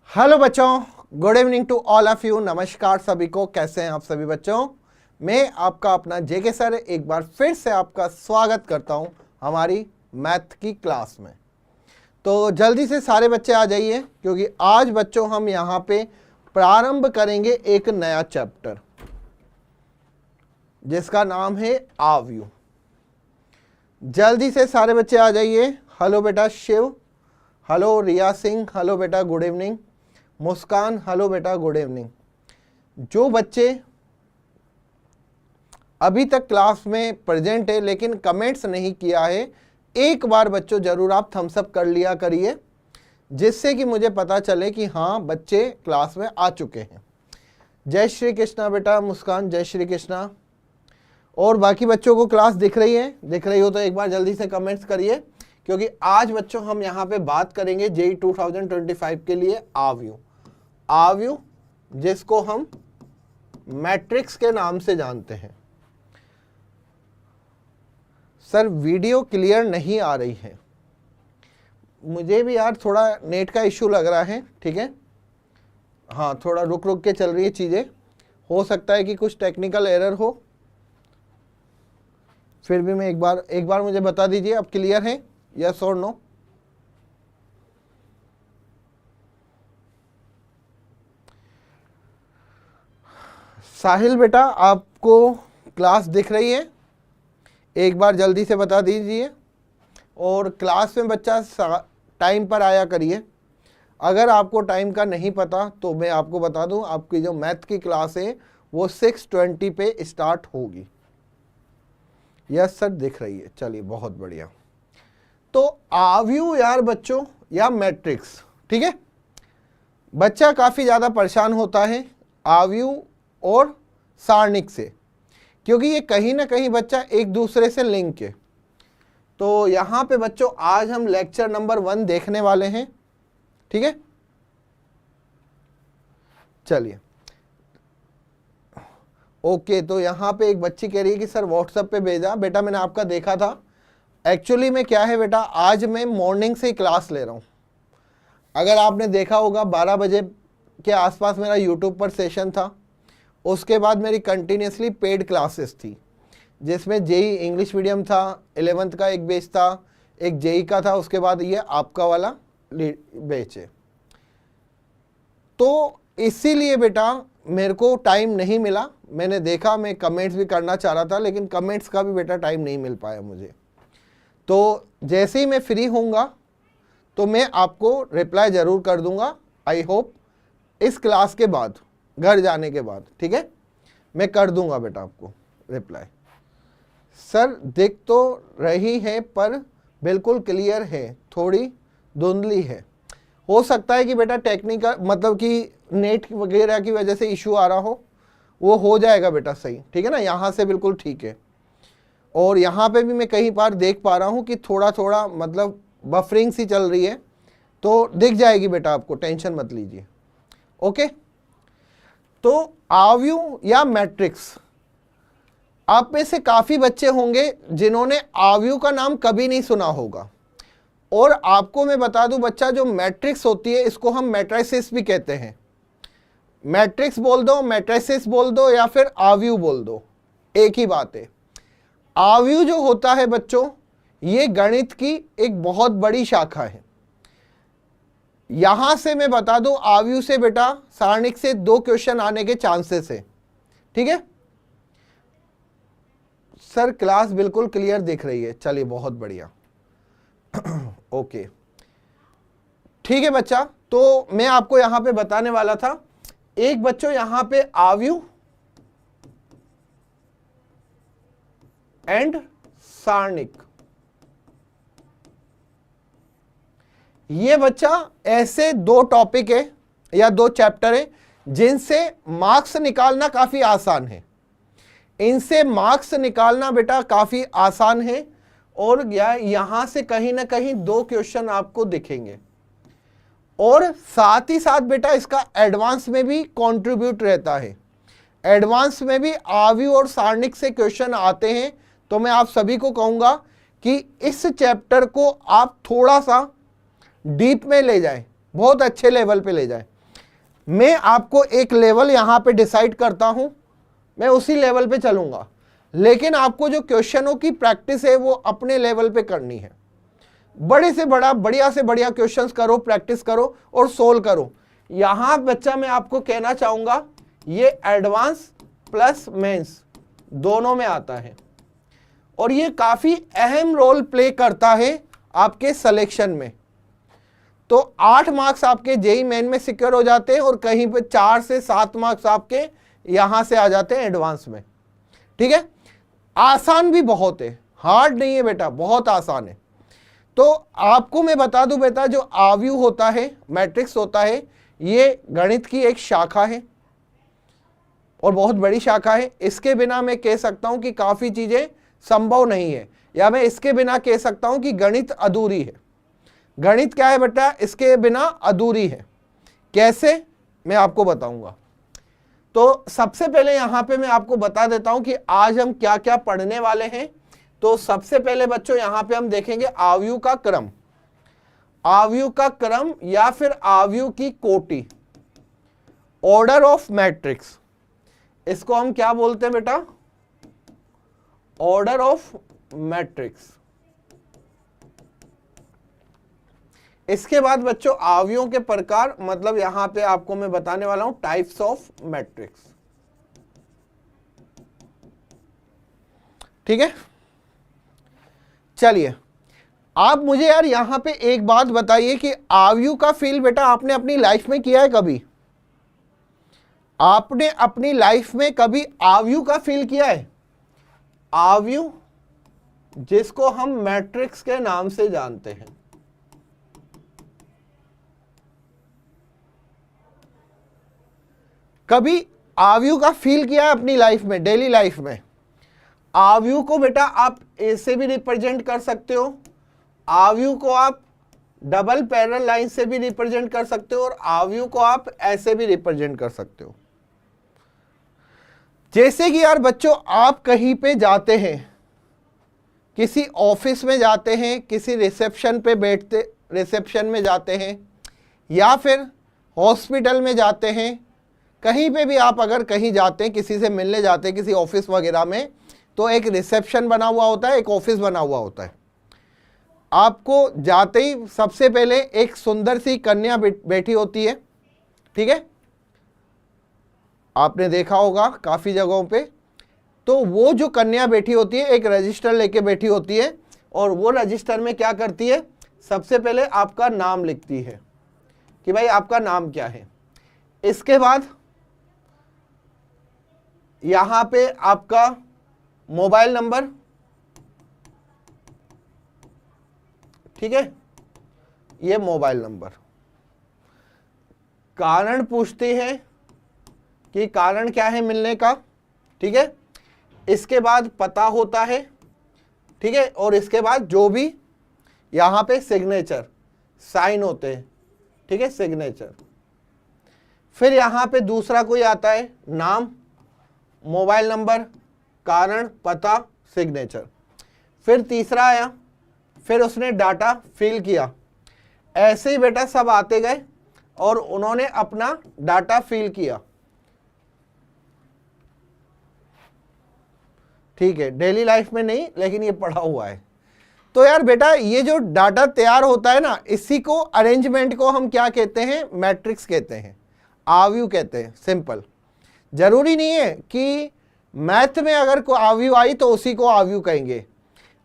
Hello बच्चों, good evening to all of you. नमस्कार सभी को, कैसे हैं आप सभी बच्चों। मैं आपका अपना जेके सर एक बार फिर से आपका स्वागत करता हूं हमारी मैथ की क्लास में। तो जल्दी से सारे बच्चे आ जाइए, क्योंकि आज बच्चों हम यहां पे प्रारंभ करेंगे एक नया चैप्टर जिसका नाम है आव्यू। जल्दी से सारे बच्चे आ जाइए। हेलो बेटा शिव, हेलो रिया सिंह, हेलो बेटा गुड इवनिंग। मुस्कान, हेलो बेटा गुड इवनिंग। जो बच्चे अभी तक क्लास में प्रेजेंट है लेकिन कमेंट्स नहीं किया है, एक बार बच्चों जरूर आप थम्स अप कर लिया करिए, जिससे कि मुझे पता चले कि हाँ बच्चे क्लास में आ चुके हैं। जय श्री कृष्णा बेटा मुस्कान, जय श्री कृष्णा। और बाकी बच्चों को क्लास दिख रही है? दिख रही हो तो एक बार जल्दी से कमेंट्स करिए, क्योंकि आज बच्चों हम यहाँ पे बात करेंगे जेईई 2025 के लिए आव्यू, जिसको हम मैट्रिक्स के नाम से जानते हैं। सर वीडियो क्लियर नहीं आ रही है, मुझे भी यार थोड़ा नेट का इश्यू लग रहा है। ठीक है, हाँ थोड़ा रुक रुक के चल रही है चीज़ें, हो सकता है कि कुछ टेक्निकल एरर हो। फिर भी मैं एक बार मुझे बता दीजिए अब क्लियर है, यस और नो। साहिल बेटा आपको क्लास दिख रही है? एक बार जल्दी से बता दीजिए। और क्लास में बच्चा टाइम पर आया करिए। अगर आपको टाइम का नहीं पता तो मैं आपको बता दूं, आपकी जो मैथ की क्लास है वो 6:20 पे स्टार्ट होगी। यस सर दिख रही है, चलिए बहुत बढ़िया। तो आव्यू यार बच्चों या मैट्रिक्स, ठीक है। बच्चा काफ़ी ज़्यादा परेशान होता है आव्यू और सारणिक से, क्योंकि ये कहीं ना कहीं बच्चा एक दूसरे से लिंक है। तो यहाँ पे बच्चों आज हम लेक्चर नंबर 1 देखने वाले हैं, ठीक है। चलिए ओके, तो यहाँ पे एक बच्ची कह रही है कि सर व्हाट्सएप पे भेजा। बेटा मैंने आपका देखा था, एक्चुअली में क्या है बेटा, आज मैं मॉर्निंग से ही क्लास ले रहा हूँ। अगर आपने देखा होगा 12 बजे के आसपास मेरा यूट्यूब पर सेशन था, उसके बाद मेरी कंटिन्यूसली पेड क्लासेस थी, जिसमें जेई इंग्लिश मीडियम था, 11th का एक बैच था, एक जेई का था, उसके बाद ये आपका वाला बैच है। तो इसीलिए बेटा मेरे को टाइम नहीं मिला। मैंने देखा, मैं कमेंट्स भी करना चाह रहा था, लेकिन कमेंट्स का भी बेटा टाइम नहीं मिल पाया मुझे। तो जैसे ही मैं फ्री होऊंगा तो मैं आपको रिप्लाई ज़रूर कर दूंगा। आई होप इस क्लास के बाद, घर जाने के बाद, ठीक है, मैं कर दूंगा बेटा आपको रिप्लाई। सर दिख तो रही है पर बिल्कुल क्लियर है, थोड़ी धुंधली है। हो सकता है कि बेटा टेक्निकल मतलब कि नेट वगैरह की वजह से इशू आ रहा हो, वो जाएगा बेटा सही, ठीक है ना। यहाँ से बिल्कुल ठीक है, और यहाँ पे भी मैं कई बार देख पा रहा हूँ कि थोड़ा थोड़ा मतलब बफरिंग सी चल रही है, तो दिख जाएगी बेटा आपको, टेंशन मत लीजिए। ओके, तो आव्यू या मैट्रिक्स, आप में से काफ़ी बच्चे होंगे जिन्होंने आव्यू का नाम कभी नहीं सुना होगा। और आपको मैं बता दूं बच्चा, जो मैट्रिक्स होती है इसको हम मैट्रिसेस भी कहते हैं। मैट्रिक्स बोल दो, मैट्रिसेस बोल दो, या फिर आव्यू बोल दो, एक ही बात है। आव्यू जो होता है बच्चों, ये गणित की एक बहुत बड़ी शाखा है। यहां से मैं बता दूं, आव्यू से बेटा सारणिक से 2 क्वेश्चन आने के चांसेस है, ठीक है। सर क्लास बिल्कुल क्लियर दिख रही है, चलिए बहुत बढ़िया। ओके ठीक है बच्चा, तो मैं आपको यहां पे बताने वाला था, एक बच्चों यहां पे आव्यू एंड सारणिक, ये बच्चा ऐसे 2 टॉपिक है या 2 चैप्टर है जिनसे मार्क्स निकालना काफी आसान है। इनसे मार्क्स निकालना बेटा काफी आसान है, और यहां से कहीं ना कहीं 2 क्वेश्चन आपको दिखेंगे। और साथ ही साथ बेटा इसका एडवांस में भी कंट्रीब्यूट रहता है। एडवांस में भी आव्यू और सारणिक से क्वेश्चन आते हैं। तो मैं आप सभी को कहूंगा कि इस चैप्टर को आप थोड़ा सा डीप में ले जाएं, बहुत अच्छे लेवल पे ले जाएं। मैं आपको एक लेवल यहां पे डिसाइड करता हूं, मैं उसी लेवल पे चलूंगा, लेकिन आपको जो क्वेश्चनों की प्रैक्टिस है वो अपने लेवल पे करनी है। बड़े से बड़ा, बढ़िया से बढ़िया क्वेश्चंस करो, प्रैक्टिस करो और सोल्व करो। यहां बच्चा मैं आपको कहना चाहूंगा ये एडवांस प्लस मेंस दोनों में आता है और ये काफी अहम रोल प्ले करता है आपके सिलेक्शन में। तो 8 मार्क्स आपके जेई मेन में सिक्योर हो जाते हैं और कहीं पे 4 से 7 मार्क्स आपके यहां से आ जाते हैं एडवांस में। ठीक है, आसान भी बहुत है, हार्ड नहीं है बेटा, बहुत आसान है। तो आपको मैं बता दूं बेटा, जो आव्यूह होता है, मैट्रिक्स होता है, ये गणित की एक शाखा है और बहुत बड़ी शाखा है। इसके बिना मैं कह सकता हूं कि काफी चीजें संभव नहीं है, या मैं इसके बिना कह सकता हूं कि गणित अधूरी है। गणित क्या है बेटा, इसके बिना अधूरी है। कैसे, मैं आपको बताऊंगा। तो सबसे पहले यहां पे मैं आपको बता देता हूं कि आज हम क्या क्या पढ़ने वाले हैं। तो सबसे पहले बच्चों यहां पे हम देखेंगे आव्यूह का क्रम, आव्यूह का क्रम या फिर आव्यूह की कोटि, ऑर्डर ऑफ मैट्रिक्स। इसको हम क्या बोलते हैं बेटा, ऑर्डर ऑफ मैट्रिक्स। इसके बाद बच्चों आव्यूहों के प्रकार, मतलब यहां पे आपको मैं बताने वाला हूं टाइप्स ऑफ मैट्रिक्स। ठीक है, चलिए आप मुझे यार यहां पे एक बात बताइए कि आव्यूह का फील बेटा आपने अपनी लाइफ में किया है कभी? आपने अपनी लाइफ में कभी आव्यूह का फील किया है? आव्यूह जिसको हम मैट्रिक्स के नाम से जानते हैं। कभी आव्यूह का फील किया है अपनी लाइफ में, डेली लाइफ में? आव्यूह को बेटा आप ऐसे भी रिप्रेजेंट कर सकते हो, आव्यूह को आप डबल पैरेलल लाइन से भी रिप्रेजेंट कर सकते हो और आव्यूह को आप ऐसे भी रिप्रेजेंट कर सकते हो। जैसे कि यार बच्चों आप कहीं पे जाते हैं, किसी ऑफिस में जाते हैं, किसी रिसेप्शन पे बैठते, रिसेप्शन में जाते हैं, या फिर हॉस्पिटल में जाते हैं, कहीं पे भी आप अगर कहीं जाते हैं, किसी से मिलने जाते हैं किसी ऑफिस वगैरह में, तो एक रिसेप्शन बना हुआ होता है, एक ऑफिस बना हुआ होता है। आपको जाते ही सबसे पहले एक सुंदर सी कन्या बैठी होती है। ठीक है, आपने देखा होगा काफी जगहों पे। तो वो जो कन्या बैठी होती है एक रजिस्टर लेके बैठी होती है और वो रजिस्टर में क्या करती है, सबसे पहले आपका नाम लिखती है कि भाई आपका नाम क्या है। इसके बाद यहां पे आपका मोबाइल नंबर, ठीक है, ये मोबाइल नंबर। कारण पूछती है कि कारण क्या है मिलने का, ठीक है। इसके बाद पता होता है, ठीक है, और इसके बाद जो भी यहां पे सिग्नेचर साइन होते हैं, ठीक है, सिग्नेचर। फिर यहां पे दूसरा कोई आता है, नाम, मोबाइल नंबर, कारण, पता, सिग्नेचर। फिर तीसरा आया, फिर उसने डाटा फिल किया। ऐसे ही बेटा सब आते गए और उन्होंने अपना डाटा फिल किया। ठीक है, डेली लाइफ में नहीं, लेकिन ये पढ़ा हुआ है। तो यार बेटा ये जो डाटा तैयार होता है ना, इसी को अरेंजमेंट को हम क्या कहते हैं, मैट्रिक्स कहते हैं, आव्यूह कहते हैं। सिंपल, जरूरी नहीं है कि मैथ में अगर कोई आव्यूह आई तो उसी को आव्यूह कहेंगे।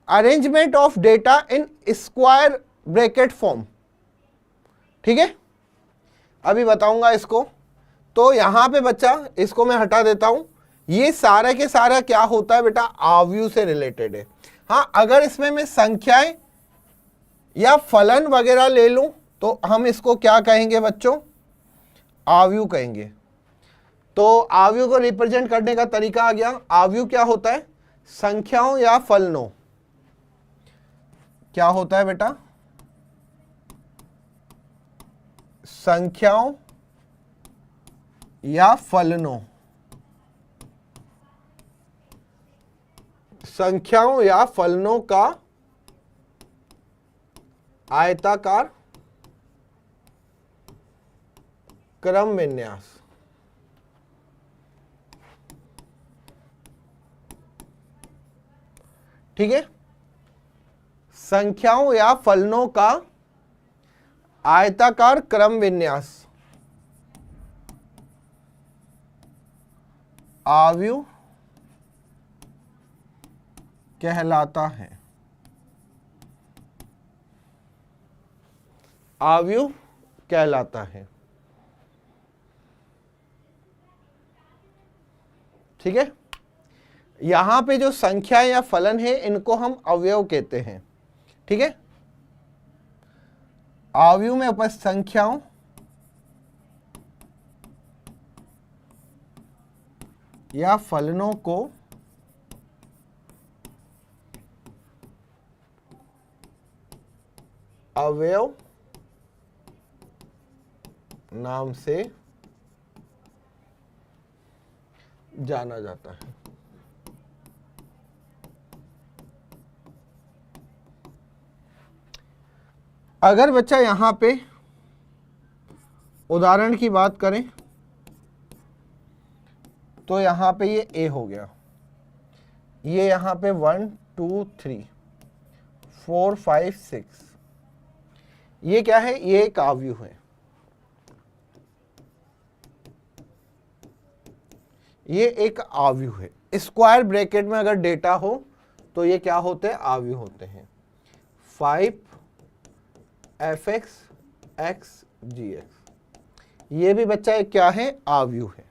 Arrangement of data in square bracket form, ठीक है, अभी बताऊंगा इसको। तो यहां पे बच्चा इसको मैं हटा देता हूं। ये सारा के सारा क्या होता है बेटा, आव्यूह से रिलेटेड है। हाँ, अगर इसमें मैं संख्याएं या फलन वगैरह ले लूं तो हम इसको क्या कहेंगे बच्चों, आव्यूह कहेंगे। तो आव्यूह को रिप्रेजेंट करने का तरीका आ गया। आव्यूह क्या होता है, संख्याओं या फलनों, क्या होता है बेटा, संख्याओं या फलनों, संख्याओं या फलनों का आयताकार क्रम विन्यास। ठीक है, संख्याओं या फलनों का आयताकार क्रम विन्यास आव्यूह कहलाता है। आव्यूह कहलाता है। ठीक है, यहां पे जो संख्या या फलन है इनको हम अवयव कहते हैं। ठीक है, आव्यूह में उपस्थित संख्याओं या फलनों को अवयव नाम से जाना जाता है। अगर बच्चा यहां पे उदाहरण की बात करें तो यहां पे ये ए हो गया, ये यहां पे 1 2 3 4 5 6, ये क्या है, ये एक आव्यूह है। ये एक आव्यूह है। स्क्वायर ब्रैकेट में अगर डेटा हो तो ये क्या होते हैं, आव्यूह होते हैं। 5 fx x gx, ये भी बच्चा एक क्या है, आव्यूह है।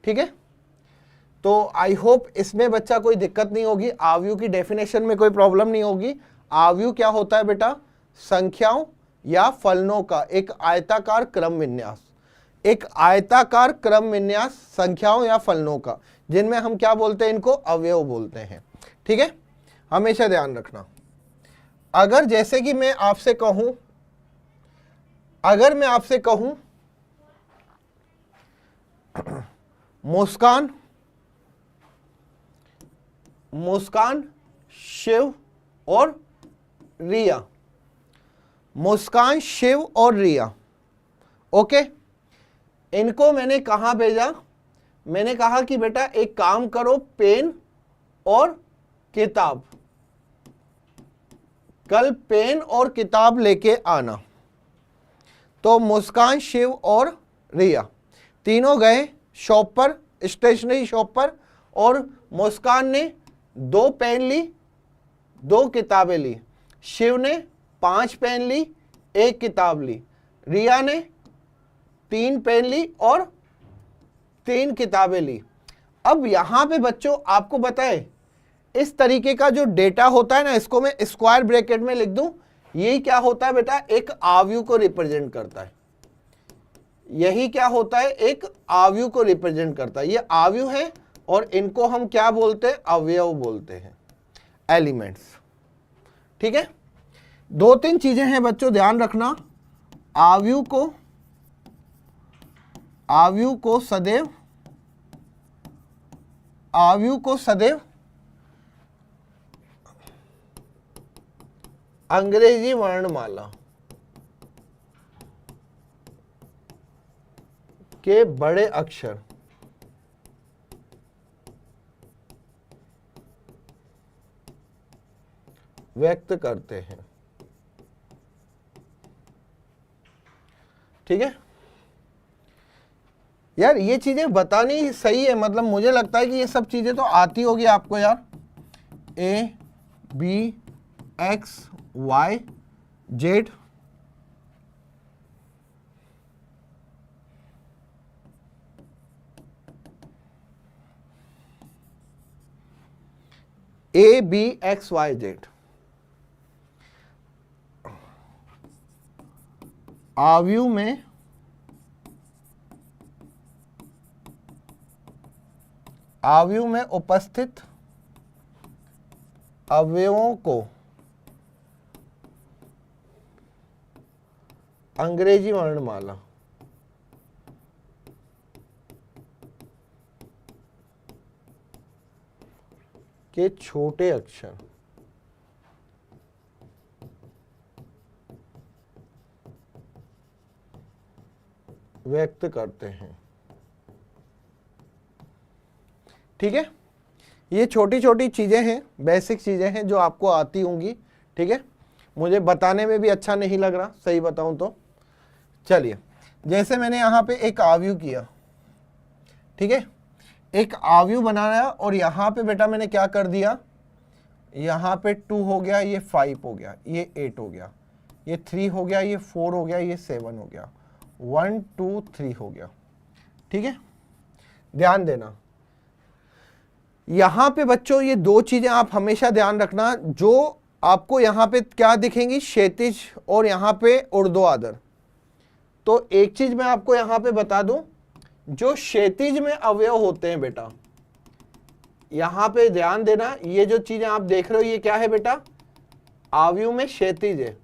ठीक है, तो आई होप इसमें बच्चा कोई दिक्कत नहीं होगी, आव्यूह की डेफिनेशन में कोई प्रॉब्लम नहीं होगी। आव्यूह क्या होता है बेटा, संख्याओं या फलनों का एक आयताकार क्रम विन्यास। एक आयताकार क्रम विन्यास संख्याओं या फलनों का, जिनमें हम क्या बोलते हैं, इनको अवयव बोलते हैं। ठीक है, हमेशा ध्यान रखना। अगर जैसे कि मैं आपसे कहूं, अगर मैं आपसे कहूं मुस्कान, मुस्कान, शिव और रिया, मुस्कान, शिव और रिया, ओके, इनको मैंने कहां भेजा, मैंने कहा कि बेटा एक काम करो, पेन और किताब, कल पेन और किताब लेके आना। तो मुस्कान, शिव और रिया तीनों गए शॉप पर, स्टेशनरी शॉप पर, और मुस्कान ने 2 पेन ली, 2 किताबें ली, शिव ने 5 पेन ली, 1 किताब ली, रिया ने 3 पेन ली और 3 किताबें ली। अब यहां पे बच्चों आपको बताए, इस तरीके का जो डेटा होता है ना, इसको मैं स्क्वायर ब्रैकेट में लिख दूं, यही क्या होता है बेटा, एक आव्यूह को रिप्रेजेंट करता है। यही क्या होता है, एक आव्यूह को रिप्रेजेंट करता है। ये आव्यूह है और इनको हम क्या बोलते हैं, अवयव बोलते हैं, एलिमेंट्स। ठीक है, 2-3 चीजें हैं बच्चों, ध्यान रखना। आव्यूह को सदैव, आव्यूह को सदैव अंग्रेजी वर्णमाला के बड़े अक्षर व्यक्त करते हैं। ठीक है यार, ये चीजें बतानी सही है, मतलब मुझे लगता है कि ये सब चीजें तो आती होगी आपको यार। A B X Y Z, A B X Y Z, आव्यूह में उपस्थित अवयवों को अंग्रेजी वर्णमाला के छोटे अक्षर व्यक्त करते हैं। ठीक है, ये छोटी छोटी चीजें हैं, बेसिक चीजें हैं जो आपको आती होंगी। ठीक है, मुझे बताने में भी अच्छा नहीं लग रहा, सही बताऊं तो। चलिए, जैसे मैंने यहाँ पे एक आव्यूह किया, ठीक है, एक आव्यूह बनाया और यहाँ पे बेटा मैंने क्या कर दिया, यहाँ पे 2 हो गया, ये 5 हो गया, ये 8 हो गया, ये 3 हो गया, ये 4 हो गया, ये 7 हो गया, 1 2 3 हो गया। ठीक है, ध्यान देना यहां पे बच्चों, ये 2 चीजें आप हमेशा ध्यान रखना, जो आपको यहां पे क्या दिखेंगी, क्षैतिज और यहां पे ऊर्ध्वाधर। तो एक चीज मैं आपको यहां पे बता दूं, जो क्षैतिज में अवयव होते हैं बेटा, यहां पे ध्यान देना, ये जो चीजें आप देख रहे हो ये क्या है बेटा, आव्यूह में क्षैतिज है।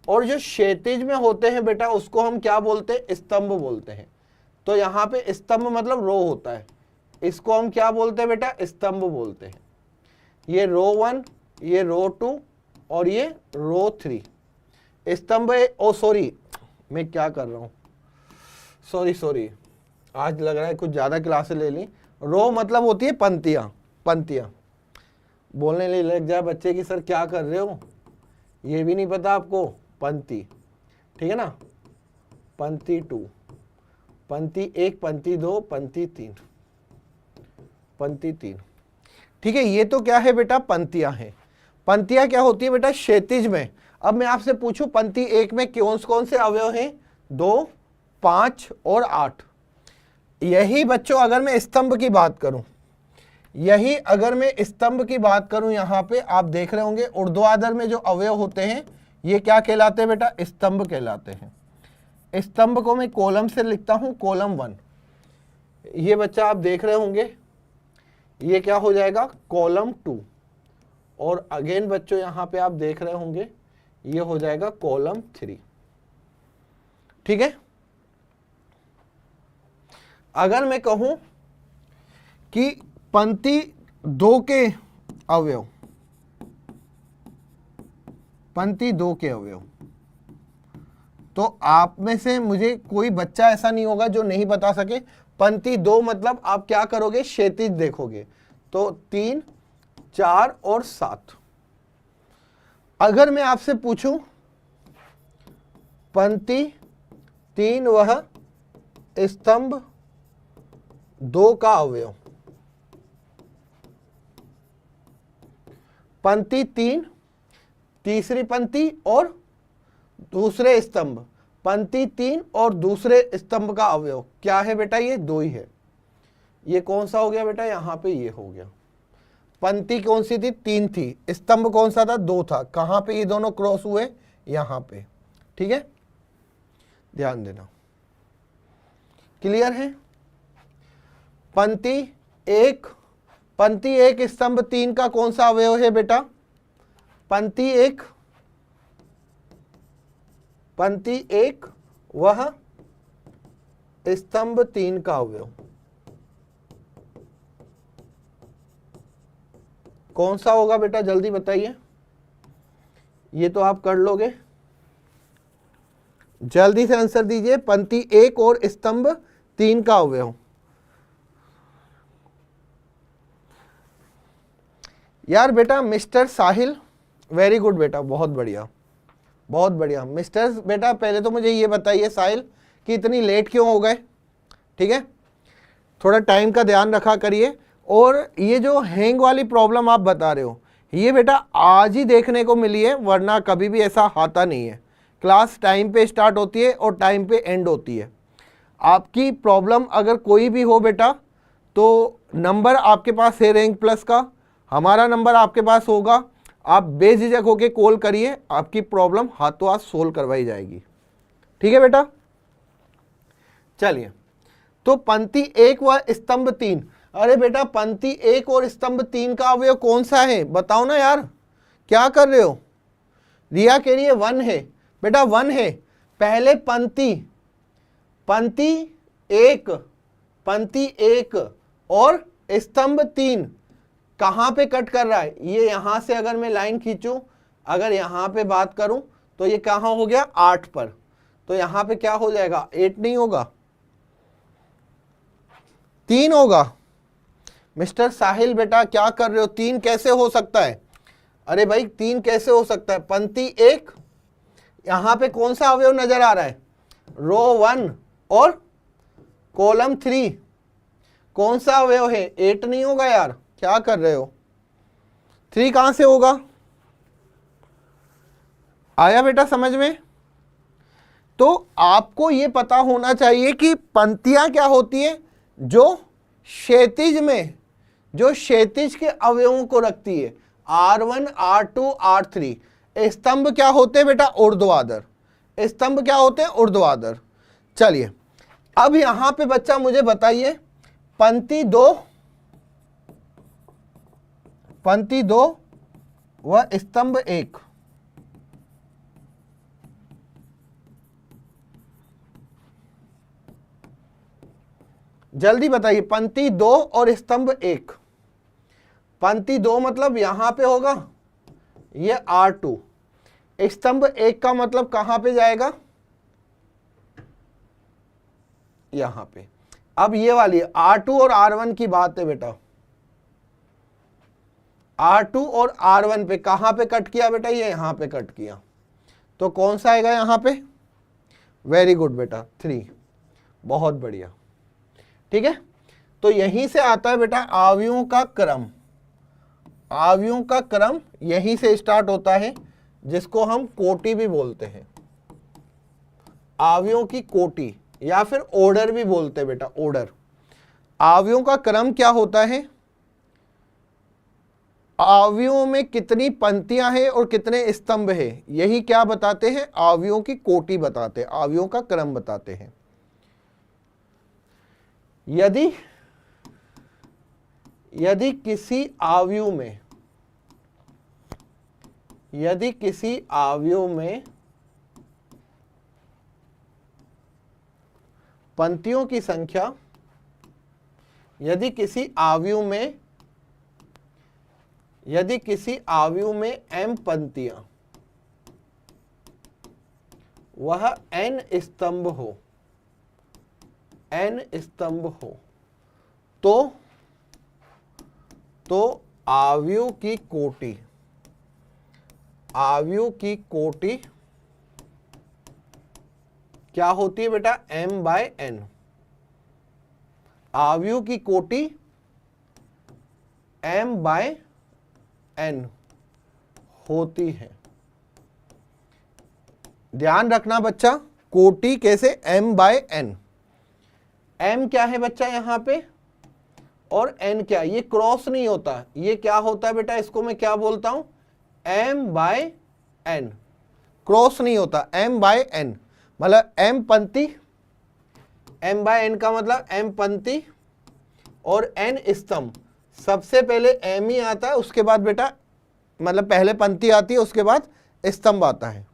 और जो क्षैतिज में होते हैं बेटा उसको हम क्या बोलते हैं, स्तंभ बोलते हैं। तो यहां पे स्तंभ मतलब रो होता है, इसको हम क्या बोलते हैं बेटा, स्तंभ बोलते हैं। ये रो 1, ये रो 2 और ये रो 3 स्तंभ है। ओ सॉरी, मैं क्या कर रहा हूं, सॉरी, आज लग रहा है कुछ ज्यादा क्लासें ले ली। रो मतलब होती है पंक्तियां, पंक्तियां। बोलने लिए लग जाए बच्चे की सर क्या कर रहे हो, ये भी नहीं पता आपको, पंक्ति। ठीक है ना, पंक्ति 2, पंक्ति 1, पंक्ति 2, पंक्ति 3, पंक्ति 3। ठीक है, ये तो क्या है बेटा, पंक्तियां हैं। पंक्तियां क्या होती है बेटा, क्षैतिज में। अब मैं आपसे पूछूं पंक्ति 1 में कौन से अवयव हैं, 2, 5 और 8। यही बच्चों अगर मैं स्तंभ की बात करूं, यही अगर मैं स्तंभ की बात करूं, यहां पे आप देख रहे होंगे ऊर्ध्वाधर में जो अवयव होते हैं ये क्या कहलाते हैं बेटा, स्तंभ कहलाते हैं। स्तंभ को मैं कॉलम से लिखता हूं, कॉलम 1। ये बच्चा आप देख रहे होंगे ये क्या हो जाएगा, कॉलम 2। और अगेन बच्चों यहां पे आप देख रहे होंगे ये हो जाएगा कॉलम 3। ठीक है, अगर मैं कहूं कि पंक्ति 2 के अवयव, पंक्ति 2 के अवयव, तो आप में से मुझे कोई बच्चा ऐसा नहीं होगा जो नहीं बता सके। पंक्ति 2 मतलब आप क्या करोगे, क्षैतिज देखोगे, तो 3, 4 और 7। अगर मैं आपसे पूछूं पंक्ति 3 वह स्तंभ 2 का अवयव, पंक्ति 3, तीसरी पंक्ति और दूसरे स्तंभ, पंक्ति 3 और दूसरे स्तंभ का अवयव क्या है बेटा, ये 2 ही है। ये कौन सा हो गया बेटा, यहां पे ये हो गया। पंक्ति कौन सी थी, 3 थी, स्तंभ कौन सा था, 2 था। कहां पे ये दोनों क्रॉस हुए, यहां पे। ठीक है, ध्यान देना, क्लियर है। पंक्ति 1, पंक्ति 1 स्तंभ 3 का कौन सा अवयव है बेटा, पंक्ति 1, पंक्ति 1 वह स्तंभ 3 का अवयव कौन सा होगा बेटा, जल्दी बताइए। ये तो आप कर लोगे, जल्दी से आंसर दीजिए। पंक्ति 1 और स्तंभ 3 का अवयव, यार बेटा मिस्टर साहिल, वेरी गुड बेटा, बहुत बढ़िया, बहुत बढ़िया। मिस्टर बेटा पहले तो मुझे ये बताइए साहिल कि इतनी लेट क्यों हो गए। ठीक है, थोड़ा टाइम का ध्यान रखा करिए। और ये जो हैंग वाली प्रॉब्लम आप बता रहे हो ये बेटा आज ही देखने को मिली है, वरना कभी भी ऐसा आता नहीं है। क्लास टाइम पे स्टार्ट होती है और टाइम पे एंड होती है। आपकी प्रॉब्लम अगर कोई भी हो बेटा तो नंबर आपके पास है रैंक प्लस का, हमारा नंबर आपके पास होगा, आप बेझिझक होके कॉल करिए, आपकी प्रॉब्लम हाथों हाथ सोल्व करवाई जाएगी। ठीक है बेटा, चलिए। तो पंक्ति 1 व स्तंभ 3, अरे बेटा पंक्ति 1 और स्तंभ 3 का अवयव कौन सा है, बताओ ना यार, क्या कर रहे हो। रिया कह रही है 1 है, बेटा 1 है। पहले पंक्ति 1 और स्तंभ 3 कहां पे कट कर रहा है, ये यहां से अगर मैं लाइन खींचूं, अगर यहां पे बात करूं तो ये कहां हो गया 8 पर, तो यहां पे क्या हो जाएगा 8 नहीं होगा, 3 होगा। मिस्टर साहिल बेटा क्या कर रहे हो, 3 कैसे हो सकता है? अरे भाई 3 कैसे हो सकता है? पंक्ति 1, यहां पे कौन सा अवयव नजर आ रहा है? रो 1 और कॉलम 3, कौन सा अवयव है? 8 नहीं होगा यार, क्या कर रहे हो? 3 कहां से होगा? आया बेटा समझ में? तो आपको ये पता होना चाहिए कि पंक्तियां क्या होती है, जो क्षैतिज में, जो क्षैतिज के अवयवों को रखती है। R1, R2, R3। स्तंभ क्या होते हैं बेटा? ऊर्ध्वाधर। स्तंभ क्या होते हैं? ऊर्ध्वाधर। चलिए अब यहां पे बच्चा मुझे बताइए, पंक्ति 2 व स्तंभ 1, जल्दी बताइए। पंक्ति 2 और स्तंभ 1। पंक्ति 2 मतलब यहां पे होगा, ये R2। स्तंभ 1 का मतलब कहां पे जाएगा? यहां पे। अब ये वाली R2 और R1 की बात है बेटा। R2 और R1 पे कहां पे कट किया बेटा? ये यहां पे कट किया, तो कौन सा आएगा यहां पे? वेरी गुड बेटा, 3। बहुत बढ़िया, ठीक है। तो यहीं से आता है बेटा अवयवों का क्रम। अवयवों का क्रम यहीं से स्टार्ट होता है, जिसको हम कोटि भी बोलते हैं। अवयवों की कोटि या फिर ऑर्डर भी बोलते हैं बेटा, ऑर्डर। अवयवों का क्रम क्या होता है? अवयवों में कितनी पंक्तियां हैं और कितने स्तंभ हैं, यही क्या बताते हैं? अवयवों की कोटि बताते हैं, अवयवों का क्रम बताते हैं। यदि किसी अवयव में पंक्तियों की संख्या, यदि किसी अवयव में m पंक्तियां, वह n स्तंभ हो, तो अवयव की कोटि क्या होती है बेटा? m/n। अवयव की कोटि m/n होती है। ध्यान रखना बच्चा, कोटि कैसे? m/n। m क्या है बच्चा यहां पे, और n क्या? ये क्रॉस नहीं होता, ये क्या होता है बेटा? इसको मैं क्या बोलता हूं? m/n। क्रॉस नहीं होता, m/n मतलब m पंक्ति, m/n का मतलब m पंक्ति और n स्तंभ। सबसे पहले m ही आता है, उसके बाद बेटा मतलब पहले पंक्ति आती है, उसके बाद स्तंभ आता है।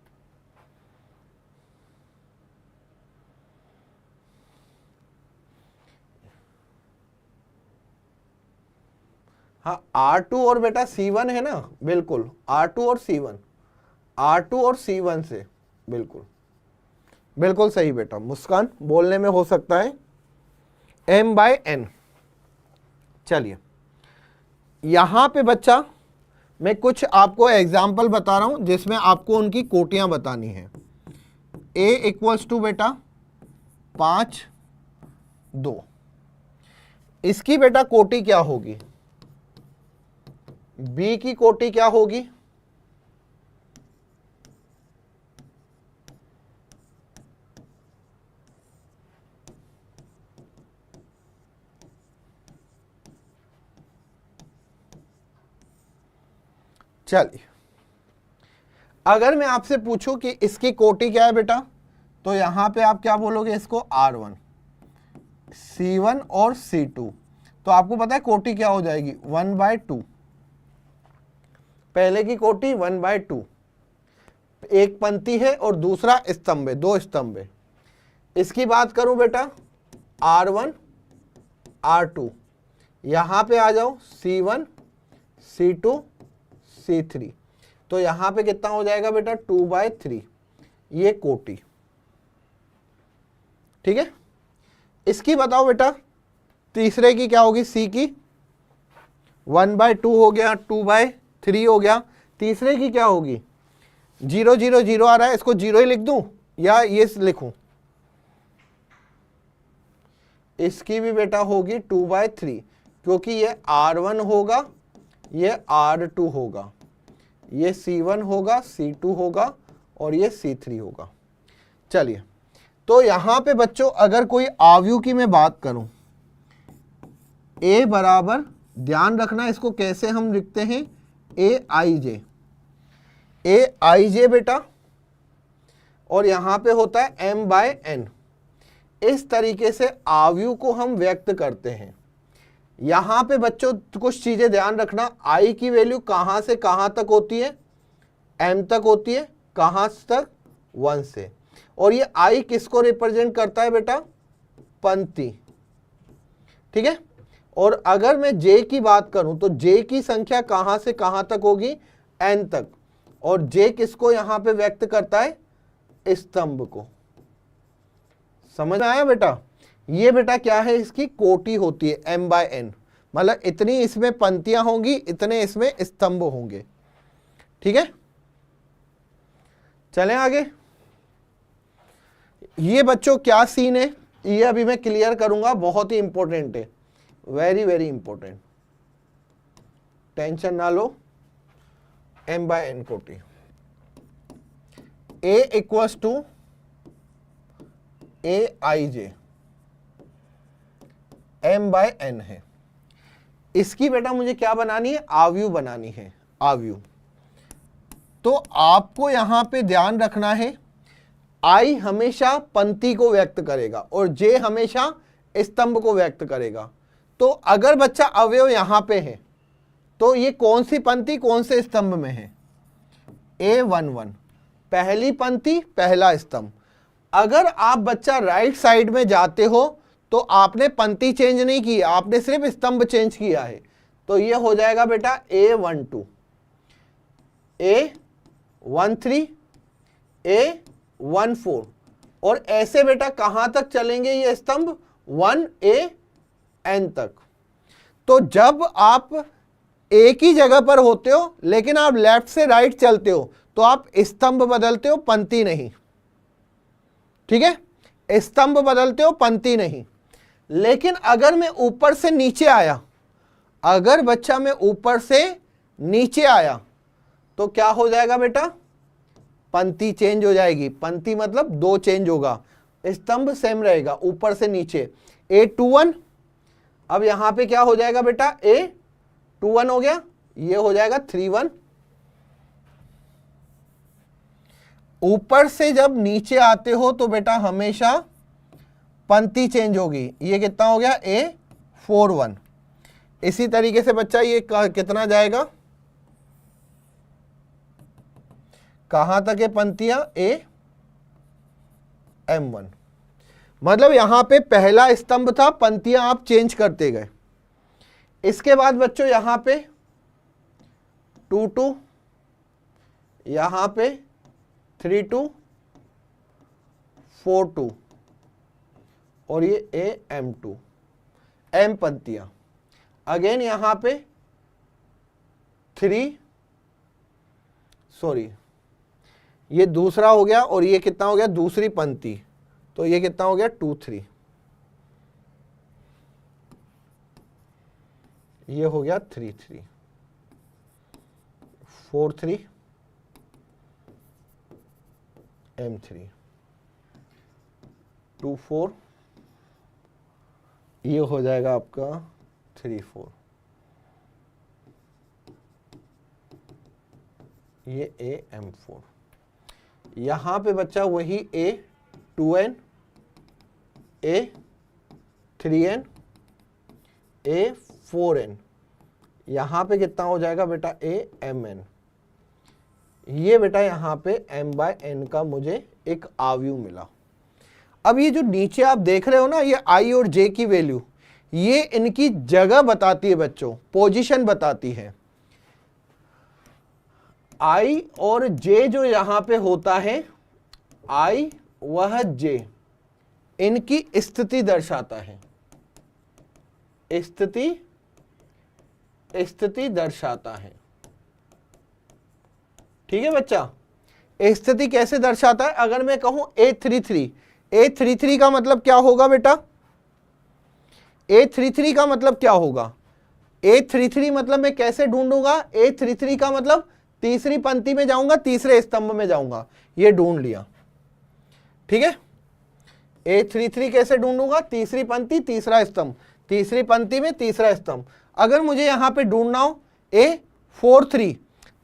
हाँ, R2 और बेटा C1 है ना, बिल्कुल R2 और C1 से बिल्कुल सही बेटा। मुस्कान बोलने में हो सकता है m/n। चलिए यहां पे बच्चा मैं कुछ आपको एग्जाम्पल बता रहा हूं, जिसमें आपको उनकी कोटियां बतानी है। a = बेटा 5, 2। इसकी बेटा कोटि क्या होगी? b की कोटि क्या होगी? चलिए अगर मैं आपसे पूछूं कि इसकी कोटि क्या है बेटा, तो यहां पे आप क्या बोलोगे? इसको R1, C1 और C2। तो आपको पता है कोटि क्या हो जाएगी? 1/2। पहले की कोटि 1/2, एक पंक्ति है और दूसरा स्तंभ है, 2 स्तंभ है। इसकी बात करूं बेटा R1, R2, यहां पे आ जाओ C1, C2, C3। तो यहां पे कितना हो जाएगा बेटा? 2/3। ये कोटि, ठीक है। इसकी बताओ बेटा तीसरे की क्या होगी, सी की 1/2 हो गया, 2/3 हो गया। तीसरे की क्या होगी, 0 0 0 आ रहा है, इसको 0 ही लिख दूं या ये लिखूं, इसकी भी बेटा होगी 2/3, क्योंकि ये R1 होगा, ये R2 होगा, ये C1 होगा, C2 होगा और ये C3 होगा। चलिए, तो यहां पे बच्चों अगर कोई आव्यूह की मैं बात करूं, A बराबर, ध्यान रखना इसको कैसे हम लिखते हैं, AIJ, AIJ बेटा, और यहां पे होता है M/N। इस तरीके से आव्यूह को हम व्यक्त करते हैं। यहां पे बच्चों कुछ चीजें ध्यान रखना, I की वैल्यू कहां से कहां तक होती है, M तक होती है, कहां तक, 1 से। और ये I किसको रिप्रेजेंट करता है बेटा, पंक्ति, ठीक है। और अगर मैं J की बात करूं तो J की संख्या कहां से कहां तक होगी, N तक। और J किसको यहां पे व्यक्त करता है, स्तंभ को। समझ में आया बेटा, ये बेटा क्या है, इसकी कोटि होती है M/N, मतलब इतनी इसमें पंक्तियां होंगी, इतने इसमें स्तंभ होंगे, ठीक है। चलें आगे। ये बच्चों क्या सीन है, ये अभी मैं क्लियर करूंगा, बहुत ही इंपॉर्टेंट है, वेरी वेरी इंपॉर्टेंट, टेंशन ना लो। M/N कोटि, A equals to AIJ, M/N है। इसकी बेटा मुझे क्या बनानी है, आव्यूह बनानी है, आव्यूह। तो आपको यहां पे ध्यान रखना है, I हमेशा पंक्ति को व्यक्त करेगा और J हमेशा स्तंभ को व्यक्त करेगा। तो अगर बच्चा अवयव यहां पे है तो ये कौन सी पंक्ति कौन से स्तंभ में है, A11, पहली पंक्ति पहला स्तंभ। अगर आप बच्चा राइट साइड में जाते हो तो आपने पंक्ति चेंज नहीं की, आपने सिर्फ स्तंभ चेंज किया है, तो ये हो जाएगा बेटा A12, A13, A14। और ऐसे बेटा कहां तक चलेंगे ये स्तंभ, 1AN तक। तो जब आप एक ही जगह पर होते हो लेकिन आप लेफ्ट से राइट चलते हो तो आप स्तंभ बदलते हो, पंक्ति नहीं, ठीक है, स्तंभ बदलते हो, पंक्ति नहीं। लेकिन अगर मैं ऊपर से नीचे आया, अगर बच्चा मैं ऊपर से नीचे आया तो क्या हो जाएगा बेटा, पंक्ति चेंज हो जाएगी, पंक्ति मतलब 2 चेंज होगा, स्तंभ सेम रहेगा ऊपर से नीचे। A21, अब यहां पे क्या हो जाएगा बेटा, A21 हो गया, ये हो जाएगा 31। ऊपर से जब नीचे आते हो तो बेटा हमेशा पंक्ति चेंज होगी, ये कितना हो गया, A41। इसी तरीके से बच्चा ये कितना जाएगा, कहां तक है पंक्तियां, AM1। मतलब यहां पे पहला स्तंभ था, पंक्तियां आप चेंज करते गए। इसके बाद बच्चों यहां पे 22, यहां पे 32, 42 और ये AM2, M पंक्तियां। अगेन यहां पे 3, सॉरी ये दूसरा हो गया और ये कितना हो गया, दूसरी पंक्ति, तो ये कितना हो गया, 2 3, ये हो गया 3 3, 4 3, M3, 2 4, ये हो जाएगा आपका 3 4, ये AM4। यहां पे बच्चा वही A2N, A3N, A4N, यहां पे कितना हो जाएगा बेटा, AMN। ये बेटा यहां पे M/N का मुझे एक आव्यूह मिला। अब ये जो नीचे आप देख रहे हो ना, ये I और J की वैल्यू, ये इनकी जगह बताती है बच्चों, पोजीशन बताती है। I और J जो यहां पे होता है, I वह J, इनकी स्थिति दर्शाता है। स्थिति दर्शाता है। ठीक है बच्चा, स्थिति कैसे दर्शाता है? अगर मैं कहूं A33 का मतलब क्या होगा बेटा? A33 का मतलब क्या होगा? A33 मतलब मैं कैसे ढूंढूंगा? A33 का मतलब तीसरी पंक्ति में जाऊंगा, तीसरे स्तंभ में जाऊंगा, ये ढूंढ लिया। ठीक है, A33 कैसे ढूंढूंगा? तीसरी पंक्ति तीसरा स्तंभ, तीसरी पंक्ति में तीसरा स्तंभ। अगर मुझे यहां पे ढूंढना हो A43,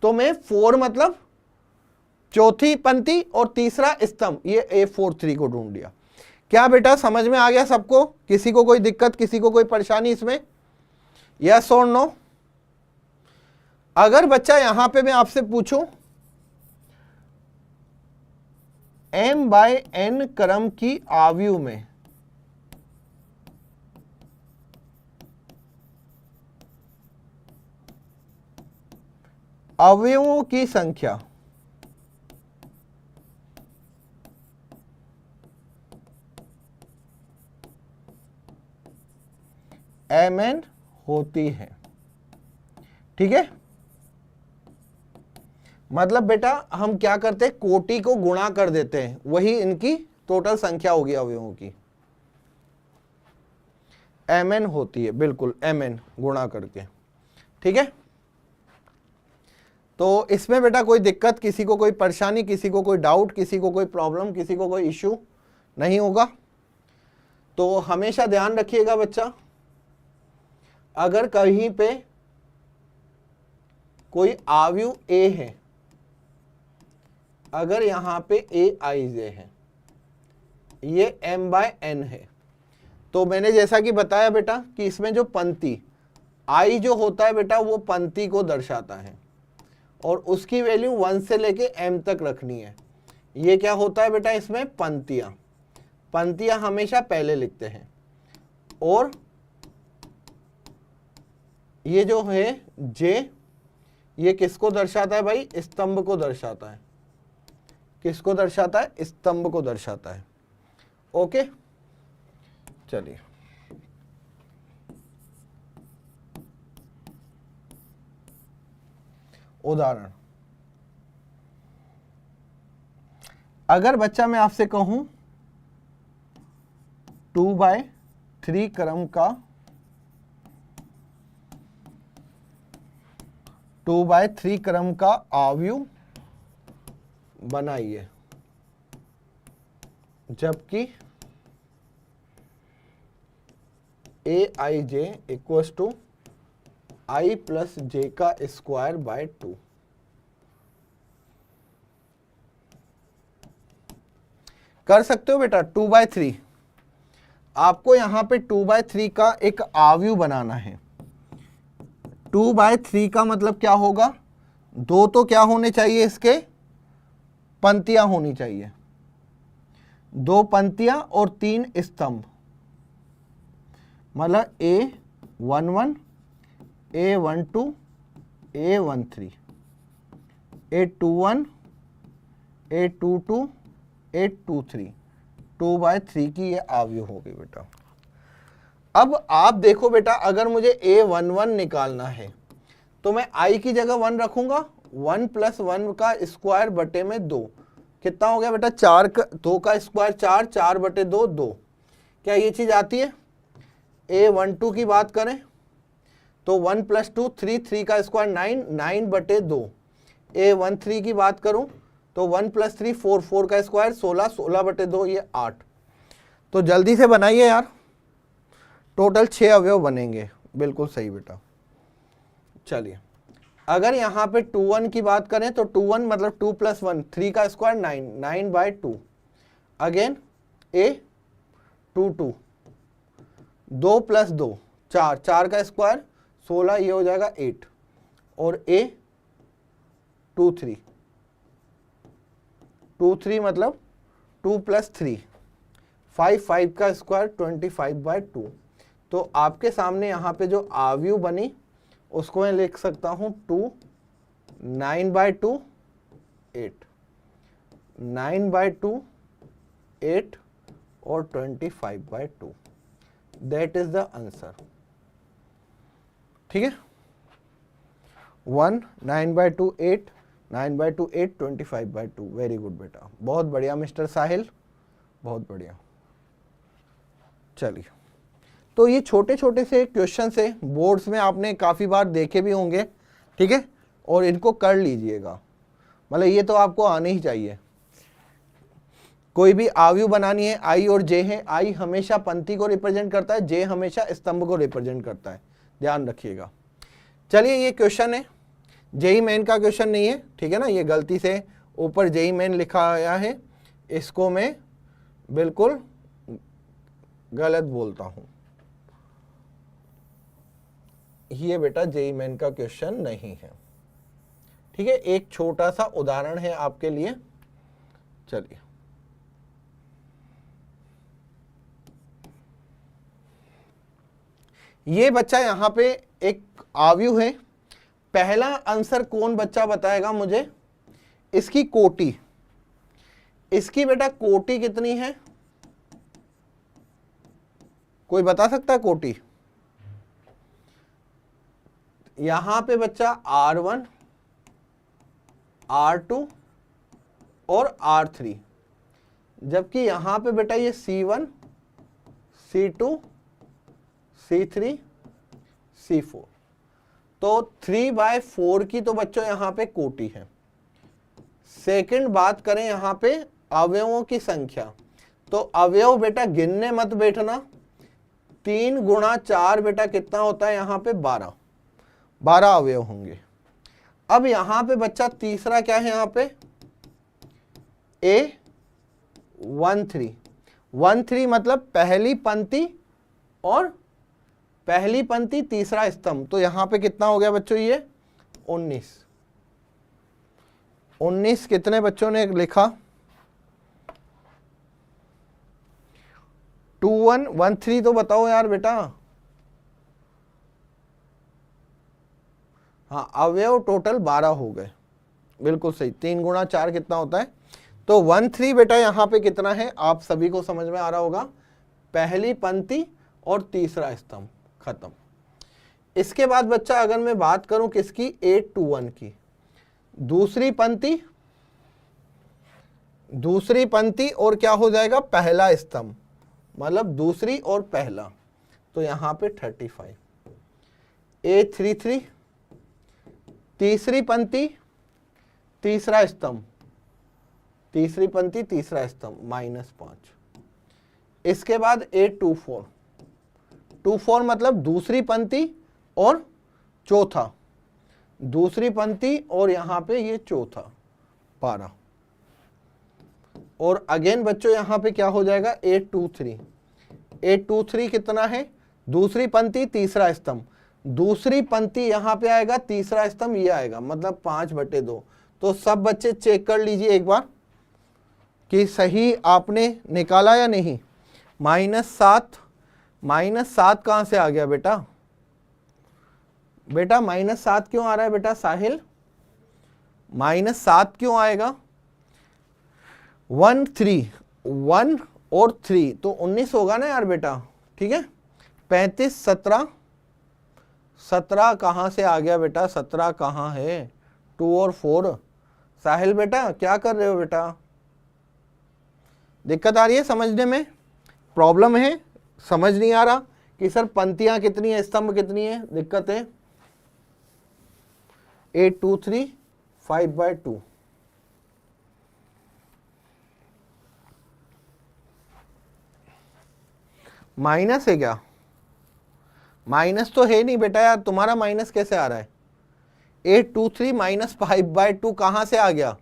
तो मैं 4 मतलब चौथी पंक्ति और तीसरा स्तंभ, ये A43 को ढूंढ लिया। क्या बेटा समझ में आ गया सबको? किसी को कोई दिक्कत, किसी को कोई परेशानी इसमें? यस और नो? अगर बच्चा यहां पे मैं आपसे पूछूं m/n क्रम की आव्यूह में अवयवों की संख्या mn होती है। ठीक है, मतलब बेटा हम क्या करते हैं? कोटि को गुणा कर देते हैं, वही इनकी टोटल संख्या होगी अवयवों की। mn होती है, बिल्कुल mn गुणा करके। ठीक है, तो इसमें बेटा कोई दिक्कत, किसी को कोई परेशानी, किसी को कोई डाउट, किसी को कोई प्रॉब्लम, किसी को कोई इश्यू नहीं होगा? तो हमेशा ध्यान रखिएगा बच्चा, अगर कहीं पे कोई आव्यूह A है, अगर यहां पे Aij है, ये m/n है, तो मैंने जैसा कि बताया बेटा कि इसमें जो पंक्ति I जो होता है बेटा वो पंक्ति को दर्शाता है और उसकी वैल्यू 1 से लेके m तक रखनी है। ये क्या होता है बेटा? इसमें पंक्तियां हमेशा पहले लिखते हैं। और ये जो है J, ये किसको दर्शाता है भाई? स्तंभ को दर्शाता है। किसको दर्शाता है? स्तंभ को दर्शाता है। ओके, चलिए उदाहरण। अगर बच्चा मैं आपसे कहूं 2/3 क्रम का 2/3 क्रम का आव्यूह बनाइए, जबकि Aij equals to I plus j का स्क्वायर बाय 2। कर सकते हो बेटा? 2/3 आपको यहां पे 2/3 का एक आव्यूह बनाना है। 2/3 का मतलब क्या होगा? दो तो क्या होने चाहिए? इसके पंक्तियां होनी चाहिए, 2 पंक्तियां और 3 स्तंभ, मतलब A11, A12, A13, A21, A22, A23, 2/3 की ये आव्यूह होगी बेटा। अब आप देखो बेटा, अगर मुझे A11 निकालना है तो मैं I की जगह 1 रखूंगा, 1 + 1 का स्क्वायर बटे में 2, कितना हो गया बेटा? 4 का 2 का स्क्वायर 4, 4/2 2। क्या ये चीज आती है? A12 की बात करें तो 1 + 2 3, 3 का स्क्वायर 9, 9/2। A13 की बात करूं तो 1 + 3 4, 4 का स्क्वायर 16, 16/2, ये 8। तो जल्दी से बनाइए यार, टोटल 6 अवयव बनेंगे। बिल्कुल सही बेटा। चलिए, अगर यहाँ पे 21 की बात करें तो 21 मतलब 2 + 1, 3 का स्क्वायर 9, 9/2। अगेन A22, 2 + 2 4, 4 का स्क्वायर 16, ये हो जाएगा 8। और A23, 23 मतलब 2 + 3 5, 5 का स्क्वायर 25/2। तो आपके सामने यहाँ पे जो आव्यूह बनी उसको मैं लिख सकता हूँ 2, 9/2 8, 9/2 8 और 25/2। That is the answer. ठीक है, 1, 9/2 8, 9/2 8, 25/2। वेरी गुड बेटा, बहुत बढ़िया मिस्टर साहिल, बहुत बढ़िया। चलिए, तो ये छोटे छोटे से क्वेश्चन से बोर्ड्स में आपने काफ़ी बार देखे भी होंगे, ठीक है, और इनको कर लीजिएगा, मतलब ये तो आपको आने ही चाहिए। कोई भी आव्यूह बनानी है, आई और जे है, आई हमेशा पंक्ति को रिप्रेजेंट करता है, जे हमेशा स्तंभ को रिप्रेजेंट करता है, ध्यान रखिएगा। चलिए, ये क्वेश्चन है, जेई मेन का क्वेश्चन नहीं है, ठीक है ना, ये गलती से ऊपर जेई मेन लिखा आया है, इसको मैं बिल्कुल गलत बोलता हूं, ये बेटा जेई मेन का क्वेश्चन नहीं है, ठीक है, एक छोटा सा उदाहरण है आपके लिए। चलिए, ये बच्चा यहां पे एक आव्यूह है, पहला आंसर कौन बच्चा बताएगा मुझे? इसकी कोटि, इसकी बेटा कोटि कितनी है? कोई बता सकता है कोटि? यहां पे बच्चा R1, R2 और R3, जबकि यहां पे बेटा ये C1, C2, C3, C4, तो 3/4 की तो बच्चों यहां पे कोटि है। सेकंड बात करें यहां पे अवयवों की संख्या, तो अवयव बेटा गिनने मत बैठना, 3 × 4 बेटा कितना होता है यहां पे? 12 अवयव होंगे। अब यहां पे बच्चा तीसरा क्या है? यहां पे A13 मतलब पहली पंक्ति और पहली पंक्ति तीसरा स्तंभ, तो यहां पे कितना हो गया बच्चों? ये 19 कितने बच्चों ने लिखा? 2113 तो बताओ यार बेटा। हाँ, अवयव टोटल 12 हो गए, बिल्कुल सही। 3 × 4 कितना होता है? तो 13 बेटा यहाँ पे कितना है आप सभी को समझ में आ रहा होगा, पहली पंक्ति और तीसरा स्तंभ, खत्म। इसके बाद बच्चा अगर मैं बात करूं किसकी? 821 की, दूसरी पंक्ति और क्या हो जाएगा? पहला स्तंभ, मतलब दूसरी और पहला, तो यहां पे 35। A33 तीसरी पंक्ति तीसरा स्तंभ, तीसरी पंक्ति तीसरा स्तंभ, -5। इसके बाद A24 मतलब दूसरी पंक्ति और चौथा, दूसरी पंक्ति और यहां पे ये चौथा, 12। और अगेन बच्चों यहां पे क्या हो जाएगा? 823 कितना है? दूसरी पंक्ति तीसरा स्तंभ, दूसरी पंक्ति यहां पे आएगा, तीसरा स्तंभ ये आएगा, मतलब 5/2। तो सब बच्चे चेक कर लीजिए एक बार कि सही आपने निकाला या नहीं। -7 कहां से आ गया बेटा? बेटा -7 क्यों आ रहा है बेटा साहिल? -7 क्यों आएगा? 1 और 3 तो 19 होगा ना यार बेटा, ठीक है। 35 17 कहां से आ गया बेटा? 17 कहां है? 2 और 4। साहिल बेटा क्या कर रहे हो बेटा? दिक्कत आ रही है समझने में? प्रॉब्लम है? समझ नहीं आ रहा कि सर पंक्तियां कितनी है, स्तंभ कितनी है? दिक्कत है? 823 5/2। माइनस है क्या? माइनस तो है नहीं बेटा यार, तुम्हारा माइनस कैसे आ रहा है? 823 -5/2 कहां से आ गया?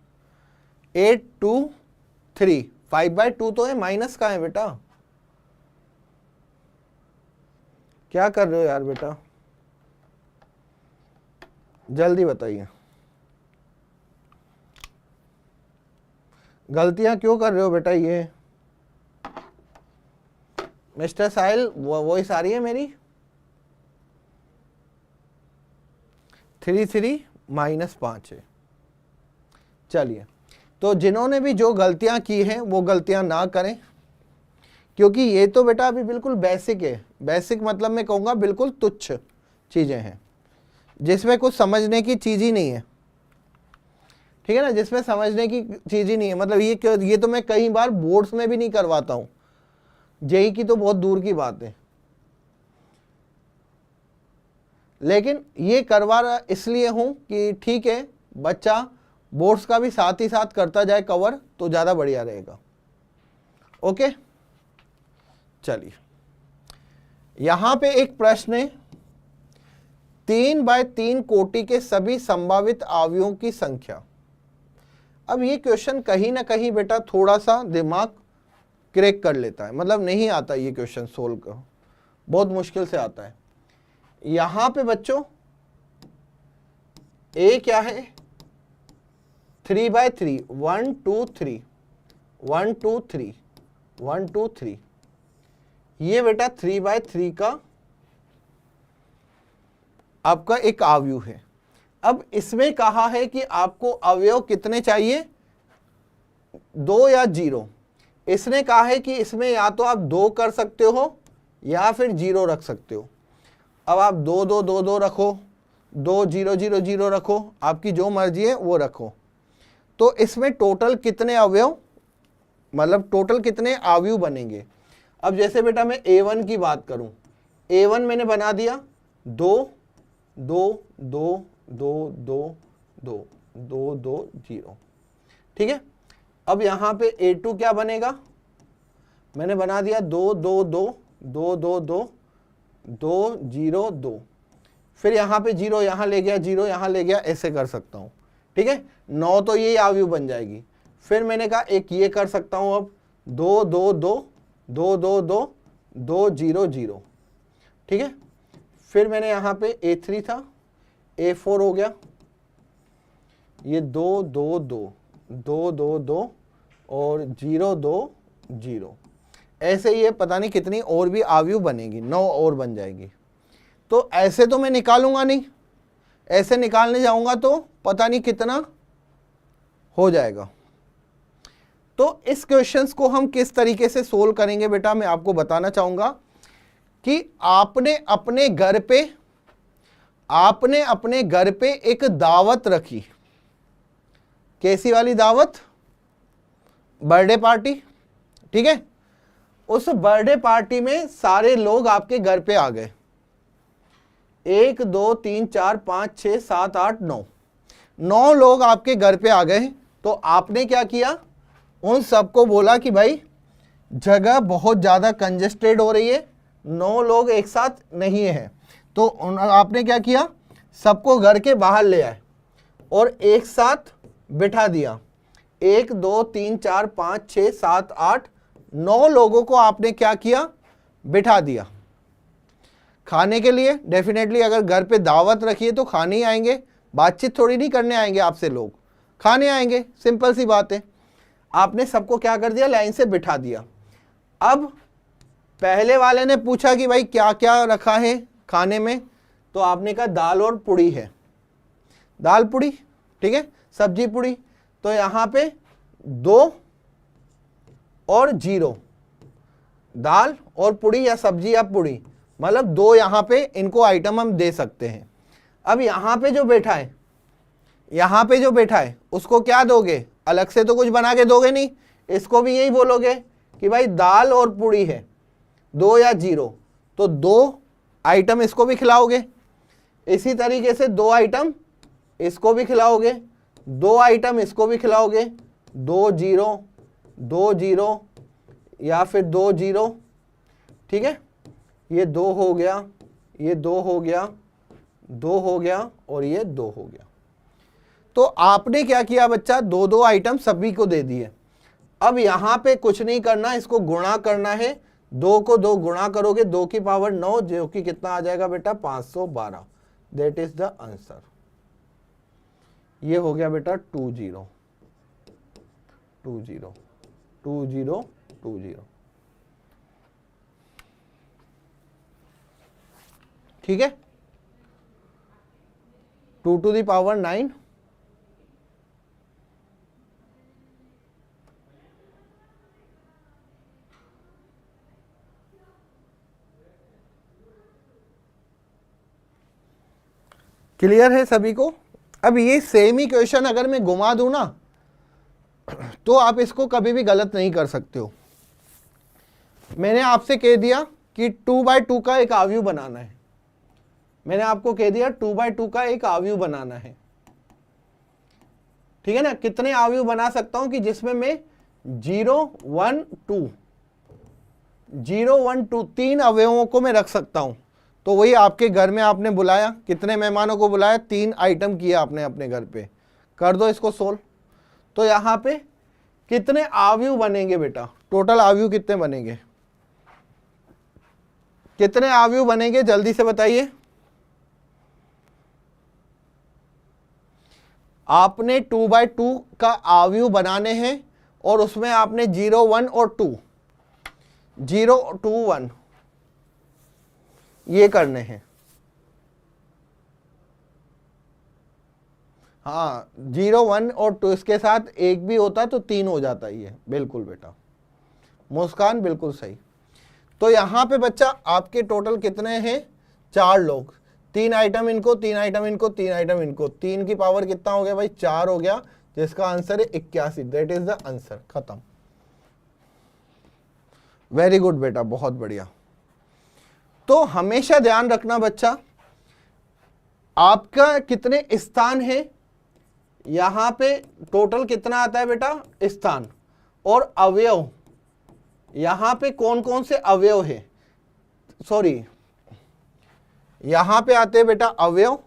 823 5/2 तो है, माइनस का है बेटा। क्या कर रहे हो यार बेटा? जल्दी बताइए, गलतियां क्यों कर रहे हो बेटा? ये मिस्टर साहिल वॉइस आ रही है मेरी? 33 -5 है। चलिए, तो जिन्होंने भी जो गलतियां की हैं वो गलतियां ना करें, क्योंकि ये तो बेटा अभी बिल्कुल बेसिक है। बेसिक मतलब मैं कहूँगा बिल्कुल तुच्छ चीज़ें हैं, जिसमें कुछ समझने की चीज ही नहीं है, ठीक है ना, जिसमें समझने की चीज ही नहीं है। मतलब ये तो मैं कई बार बोर्ड्स में भी नहीं करवाता हूं, जेई की तो बहुत दूर की बात है, लेकिन ये करवा इसलिए हूं कि ठीक है बच्चा बोर्ड्स का भी साथ ही साथ करता जाए कवर, तो ज्यादा बढ़िया रहेगा। ओके, चलिए यहां पे एक प्रश्न है, 3x3 कोटि के सभी संभावित अवयवों की संख्या। अब ये क्वेश्चन कहीं ना कहीं बेटा थोड़ा सा दिमाग क्रैक कर लेता है, मतलब नहीं आता ये क्वेश्चन सोल्व कर, बहुत मुश्किल से आता है। यहां पे बच्चों ए क्या है, 3x3, 1 2 3, 1 2 3, 1 2 3, ये बेटा 3x3 का आपका एक अवयव है। अब इसमें कहा है कि आपको अवयव कितने चाहिए, 2 या 0। इसने कहा है कि इसमें या तो आप 2 कर सकते हो या फिर 0 रख सकते हो। अब आप 2 2 2 2 रखो, 2 0 0 0 रखो, आपकी जो मर्जी है वो रखो। तो इसमें टोटल कितने अवयव, मतलब टोटल कितने अवयव बनेंगे। अब जैसे बेटा मैं A1 की बात करूं, A1 मैंने बना दिया 2 2 2 2 2 2 2 2 0, ठीक है। अब यहां पे A2 क्या बनेगा, मैंने बना दिया 2 2 2 2 2 2 2 0 2, फिर यहां पे 0 यहां ले गया, 0 यहां ले गया, ऐसे कर सकता हूं, ठीक है। 9 तो ये अवयव बन जाएगी। फिर मैंने कहा एक ये कर सकता हूं, अब 2 2 2 2 2 2 2 0 0, ठीक है। फिर मैंने यहां पे A3 था, A4 हो गया, ये 2 2 2 2 2 2 और 0 2 0, ऐसे ये पता नहीं कितनी और भी अवयव बनेगी, 9 और बन जाएगी। तो ऐसे तो मैं निकालूंगा नहीं, ऐसे निकालने जाऊंगा तो पता नहीं कितना हो जाएगा। तो इस क्वेश्चंस को हम किस तरीके से सोल्व करेंगे बेटा, मैं आपको बताना चाहूंगा कि आपने अपने घर पे एक दावत रखी। कैसी वाली दावत, बर्थडे पार्टी, ठीक है। उस बर्थडे पार्टी में सारे लोग आपके घर पे आ गए, 1 2 3 4 5 6 7 8 9, 9 लोग आपके घर पे आ गए। तो आपने क्या किया, उन सबको बोला कि भाई जगह बहुत ज्यादा कंजेस्टेड हो रही है, 9 लोग एक साथ नहीं है। तो आपने क्या किया, सबको घर के बाहर ले आए और एक साथ बिठा दिया। 1 2 3 4 5 6 7 8 9 लोगों को आपने क्या किया, बिठा दिया खाने के लिए। डेफिनेटली अगर घर पे दावत रखी है तो खाने ही आएंगे, बातचीत थोड़ी नहीं करने आएंगे आपसे, लोग खाने आएंगे, सिंपल सी बात है। आपने सबको क्या कर दिया, लाइन से बिठा दिया। अब पहले वाले ने पूछा कि भाई क्या क्या रखा है खाने में, तो आपने कहा दाल और पुड़ी है, दाल पुड़ी, ठीक है, सब्जी पुड़ी। तो यहां पे 2 और 0, दाल और पुड़ी या सब्जी या पुड़ी, मतलब 2 यहां पे इनको आइटम हम दे सकते हैं। अब यहां पे जो बैठा है, यहां पे जो बैठा है उसको क्या दोगे, अलग से तो कुछ बना के दोगे नहीं, इसको भी यही बोलोगे कि भाई दाल और पुड़ी है, 2 या 0, तो 2 आइटम इसको भी खिलाओगे। इसी तरीके से 2 आइटम इसको भी खिलाओगे, 2 आइटम इसको भी खिलाओगे, 2 0 2 0 या फिर 2 0, ठीक है। ये 2 हो गया, ये 2 हो गया, 2 हो गया और ये 2 हो गया। तो आपने क्या किया बच्चा, 2 2 आइटम सभी को दे दिए। अब यहां पे कुछ नहीं करना, इसको गुणा करना है, 2 को 2 गुणा करोगे, 2 की पावर 9, जो कि कितना आ जाएगा बेटा, 512। That is the answer. ये हो गया बेटा 2 0 2 0 2 0 2 0, ठीक है। 2 टू द पावर 9, क्लियर है सभी को? अब ये सेम ही क्वेश्चन अगर मैं घुमा दूं ना तो आप इसको कभी भी गलत नहीं कर सकते हो। मैंने आपसे कह दिया कि 2/2 का एक आव्यूह बनाना है, मैंने आपको कह दिया 2/2 का एक आव्यूह बनाना है, ठीक है ना। कितने आव्यूह बना सकता हूं कि जिसमें मैं 0 1 2 3 अवयवों को मैं रख सकता हूं। तो वही आपके घर में आपने बुलाया, कितने मेहमानों को बुलाया, 3 आइटम किया आपने अपने घर पे, कर दो इसको सोल्व। तो यहां पे कितने आव्यूह बनेंगे बेटा, टोटल आव्यूह कितने बनेंगे, कितने आव्यूह बनेंगे जल्दी से बताइए। आपने 2/2 का आव्यूह बनाने हैं और उसमें आपने 0 1 और 2 0 2 1 ये करने हैं। हाँ 0 1 और 2 इसके साथ एक भी होता तो 3 हो जाता ये, बिल्कुल बेटा मुस्कान बिल्कुल सही। तो यहां पे बच्चा आपके टोटल कितने हैं, 4 लोग, 3 आइटम इनको, 3 आइटम इनको, 3 आइटम इनको, 3 की पावर कितना हो गया भाई, 4 हो गया, जिसका आंसर है 81। दैट इज द आंसर, खत्म। वेरी गुड बेटा, बहुत बढ़िया। तो हमेशा ध्यान रखना बच्चा, आपका कितने स्थान है, यहां पे टोटल कितना आता है बेटा स्थान, और अवयव यहां पे कौन कौन से अवयव है, सॉरी यहां पे आते हैं बेटा अवयव,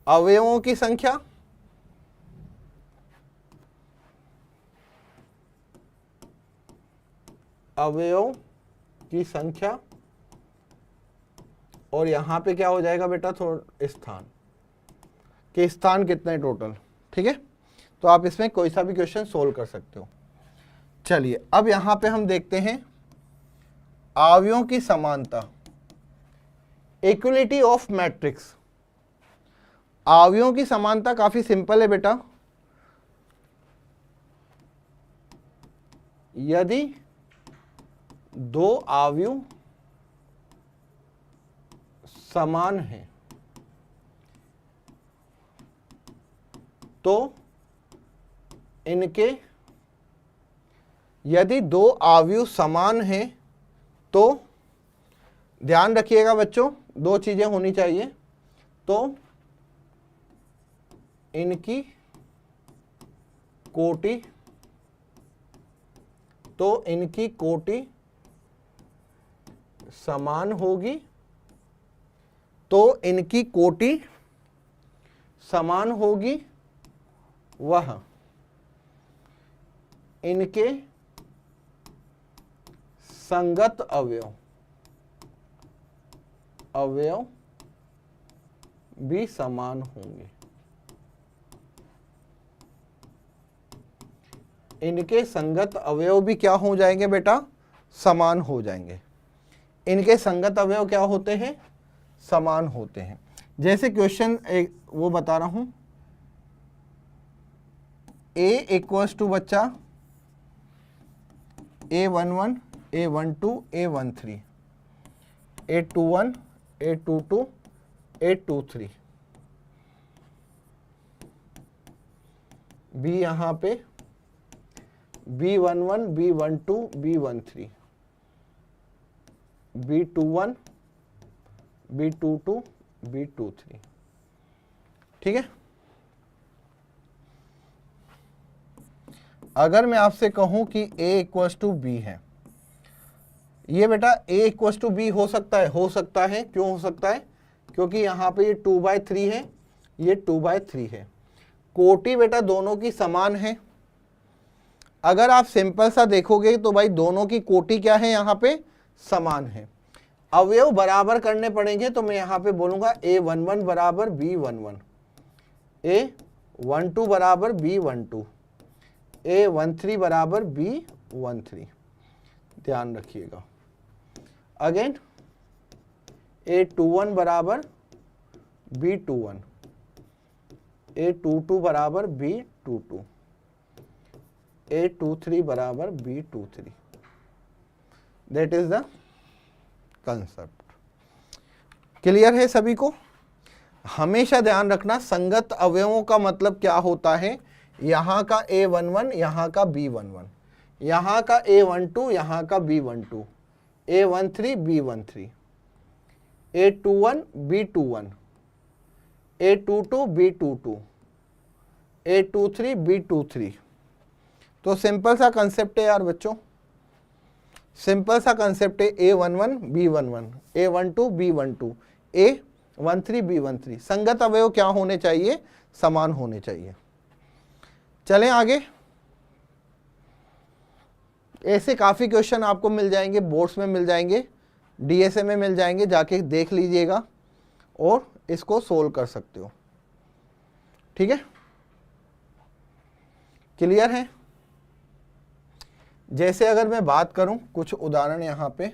अवयवों की संख्या, अवयव की संख्या, और यहां पे क्या हो जाएगा बेटा थोड़ा स्थान के, स्थान कितने टोटल, ठीक है। तो आप इसमें कोई सा भी क्वेश्चन सोल्व कर सकते हो। चलिए अब यहां पे हम देखते हैं अवयवों की समानता, इक्वलिटी ऑफ मैट्रिक्स। अवयवों की समानता काफी सिंपल है बेटा, यदि 2 अवयव समान है तो इनके, यदि 2 अवयव समान हैं तो ध्यान रखिएगा बच्चों, 2 चीजें होनी चाहिए, तो इनकी कोटि, तो इनकी कोटि समान होगी, तो इनकी कोटि समान होगी, वह इनके संगत अवयव, अवयव भी समान होंगे, इनके संगत अवयव भी क्या हो जाएंगे बेटा, समान हो जाएंगे। इनके संगत अवयव क्या होते हैं, समान होते हैं। जैसे क्वेश्चन एक वो बता रहा हूं, A इक्वल्स टू बच्चा A11 A12 A13 A21 A22 A23, B यहां पे B11 B12 B13 B21 B22 B23, ठीक है। अगर मैं आपसे कहूं कि A इक्वल्स टू B है, ये बेटा A इक्वल्स टू B हो सकता है, हो सकता है, क्यों हो सकता है, क्योंकि यहां पे ये 2/3 है, ये 2/3 है, कोटि बेटा दोनों की समान है। अगर आप सिंपल सा देखोगे तो भाई दोनों की कोटि क्या है, यहां पे समान है। अवयव बराबर करने पड़ेंगे, तो मैं यहां पे बोलूंगा A11 बराबर B11, A12 बराबर B12, A13 बराबर B13, ध्यान रखिएगा। अगेन A21 बराबर B21, A22 बराबर B22, A23 बराबर B23, that is the concept. Clear है सभी को? हमेशा ध्यान रखना संगत अवयवों का मतलब क्या होता है, यहाँ का A11 यहाँ का B11, यहाँ का A12 यहाँ का B12, A13 B13, A21 B21, A22 B22, A23 B23। तो सिंपल सा कंसेप्ट है यार बच्चों, सिंपल सा कंसेप्ट है A11 B11, A12 B12, A13 B13। संगत अवयव क्या होने चाहिए, समान होने चाहिए। चलें आगे, ऐसे काफ़ी क्वेश्चन आपको मिल जाएंगे, बोर्ड्स में मिल जाएंगे, डीएसए में मिल जाएंगे, जाके देख लीजिएगा और इसको सोल्व कर सकते हो। ठीक है, क्लियर है। जैसे अगर मैं बात करूं कुछ उदाहरण यहां पे,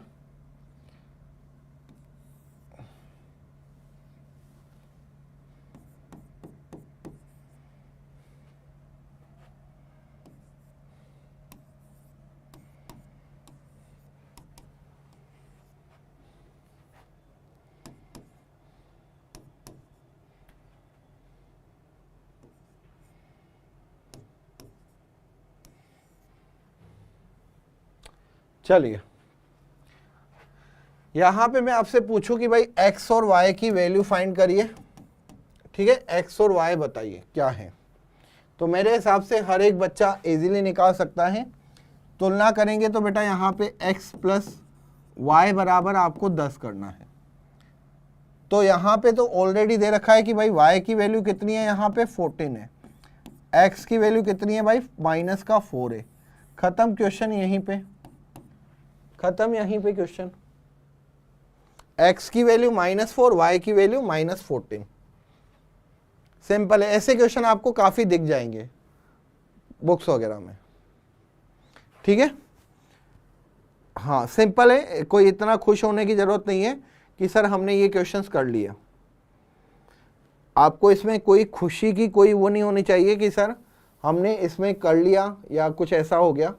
चलिए यहां पे मैं आपसे पूछूं कि भाई x और y की वैल्यू फाइंड करिए। ठीक है, x और y बताइए क्या है। तो मेरे हिसाब से हर एक बच्चा इजीली निकाल सकता है। तुलना करेंगे तो बेटा यहाँ पे x प्लस वाई बराबर आपको 10 करना है। तो यहाँ पे तो ऑलरेडी दे रखा है कि भाई y की वैल्यू कितनी है, यहाँ पे 14 है, x की वैल्यू कितनी है भाई माइनस का 4 है। खत्म क्वेश्चन यहीं पे, खत्म यहीं पे क्वेश्चन। x की वैल्यू -4, y की वैल्यू -14। सिंपल है, ऐसे क्वेश्चन आपको काफी दिख जाएंगे बुक्स वगैरह में। ठीक है, हाँ सिंपल है, कोई इतना खुश होने की जरूरत नहीं है कि सर हमने ये क्वेश्चंस कर लिया। आपको इसमें कोई खुशी की कोई वो नहीं होनी चाहिए कि सर हमने इसमें कर लिया या कुछ ऐसा हो गया।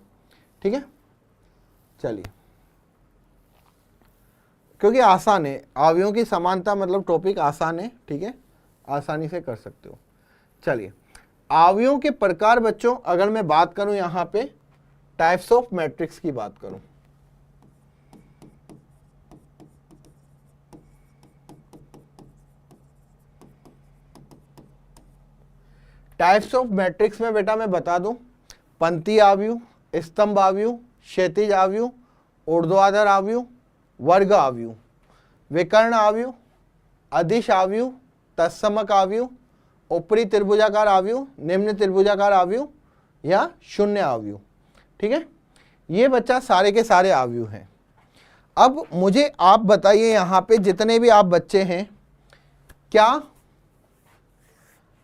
ठीक है, चलिए, क्योंकि आसान है, अवयवों की समानता मतलब टॉपिक आसान है। ठीक है, आसानी से कर सकते हो। चलिए, अवयवों के प्रकार बच्चों, अगर मैं बात करूं यहां पे टाइप्स ऑफ मैट्रिक्स की बात करूं, टाइप्स ऑफ मैट्रिक्स में बेटा मैं बता दूं, पंक्ति आव्यूह, स्तंभ आव्यूह, क्षैतिज आव्यूह, ऊर्ध्वाधर आव्यूह, वर्ग आव्यूह, विकर्ण आव्यूह, अदिश आव्यूह, तत्समक आव्यूह, ऊपरी त्रिभुजाकार आव्यूह, निम्न त्रिभुजाकार आव्यूह या शून्य आव्यूह। ठीक है, ये बच्चा सारे के सारे आव्यूह हैं। अब मुझे आप बताइए यहाँ पे जितने भी आप बच्चे हैं, क्या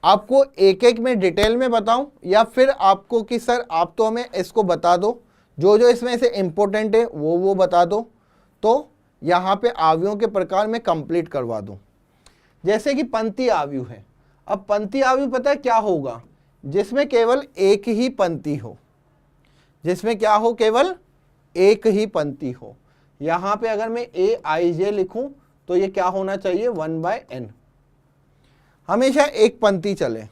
आपको एक एक में डिटेल में बताऊं या फिर आपको कि सर आप तो हमें इसको बता दो, जो जो इसमें से इंपॉर्टेंट है वो बता दो, तो यहाँ पे आव्यूहों के प्रकार में कंप्लीट करवा दूं। जैसे कि पंक्ति आव्यूह है। अब पंक्ति आव्यूह पता है क्या होगा, जिसमें केवल एक ही पंक्ति हो, जिसमें क्या हो, केवल एक ही पंक्ति हो। यहाँ पे अगर मैं AIJ लिखूं तो ये क्या होना चाहिए 1/n, हमेशा एक पंक्ति चले,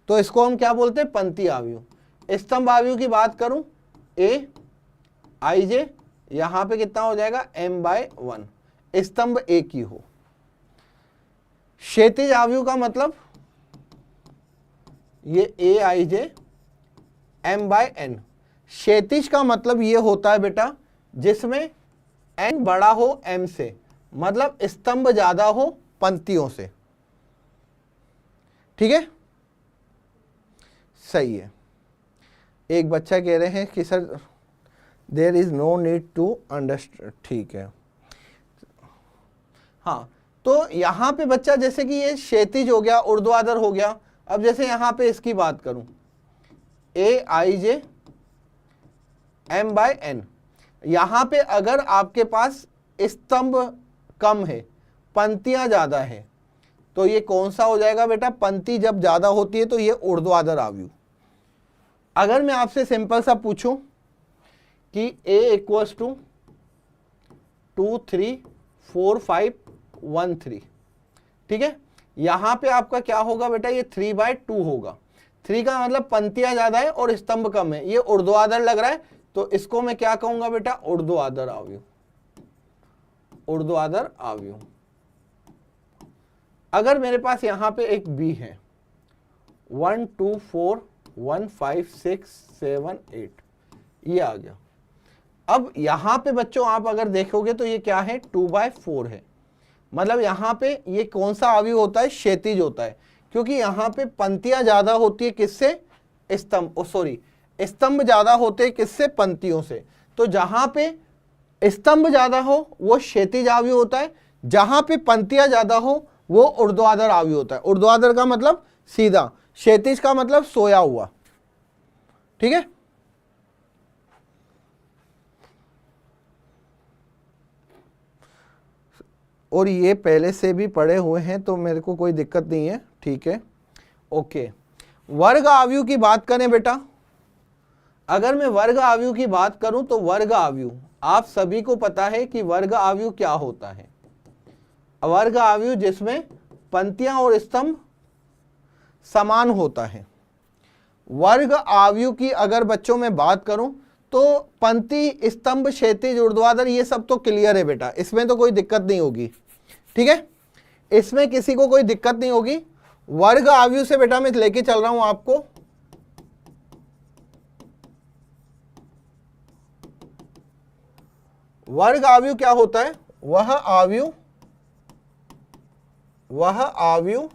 तो इसको हम क्या बोलते हैं पंक्ति आव्यूह। स्तंभ आव्यूह की बात करूं AIJ, यहां पे कितना हो जाएगा m/1, स्तंभ एक ही हो। क्षैतिज आव्यूह का मतलब ये AIJ m/n। क्षैतिज का मतलब ये होता है बेटा जिसमें n बड़ा हो m से, मतलब स्तंभ ज्यादा हो पंक्तियों से। ठीक है, सही है। एक बच्चा कह रहे हैं कि sir there is no need to understand. ठीक है, हाँ, तो यहां पे बच्चा जैसे कि ये क्षैतिज हो गया, ऊर्ध्वाधर हो गया। अब जैसे यहां पे इसकी बात करूं AIJ m/n, यहां पे अगर आपके पास स्तंभ कम है, पंक्तियां ज्यादा है, तो ये कौन सा हो जाएगा बेटा, पंक्ति जब ज्यादा होती है तो ये ऊर्ध्वाधर आव्यूह। अगर मैं आपसे सिंपल सा पूछूं कि A = 2 3 4 5 1 3, ठीक है, यहां पे आपका क्या होगा बेटा, ये 3/2 होगा। 3 का मतलब पंक्तियां ज्यादा है और स्तंभ कम है, ये ऊर्ध्वाधर लग रहा है, तो इसको मैं क्या कहूंगा बेटा, ऊर्ध्वाधर आव्यूह, ऊर्ध्वाधर आव्यूह। अगर मेरे पास यहां पे एक बी है, 1 2 4 1 5 6 7 8, ये आ गया। अब यहां पे बच्चों आप अगर देखोगे तो ये क्या है, 2/4 है। मतलब यहां पे ये कौन सा आव्यूह होता है, क्षैतिज होता है, क्योंकि यहां पे पंक्तियां ज्यादा होती है किससे, स्तंभ, सॉरी स्तंभ ज्यादा होते हैं किससे, पंक्तियों से। तो जहां पे स्तंभ ज्यादा हो वो क्षैतिज आव्यूह होता है, जहां पे पंक्तियां ज्यादा हो वो ऊर्ध्वाधर आव्यूह होता है। ऊर्ध्वाधर का मतलब सीधा, क्षैतिज का मतलब सोया हुआ। ठीक है, और ये पहले से भी पढ़े हुए हैं तो मेरे को कोई दिक्कत नहीं है। ठीक है, ओके। वर्ग आव्यूह की बात करें बेटा, अगर मैं वर्ग आव्यूह की बात करूं तो वर्ग आव्यूह, आप सभी को पता है कि वर्ग आव्यूह क्या होता है। वर्ग आव्यूह जिसमें पंक्तियां और स्तंभ समान होता है। वर्ग आव्यूह की अगर बच्चों में बात करूं तो पंक्ति, स्तंभ, क्षैतिज, ऊर्ध्वाधर ये सब तो क्लियर है बेटा, इसमें तो कोई दिक्कत नहीं होगी। ठीक है, इसमें किसी को कोई दिक्कत नहीं होगी। वर्ग आव्यूह से बेटा मैं लेके चल रहा हूं आपको वर्ग आव्यूह क्या होता है, वह आव्यूह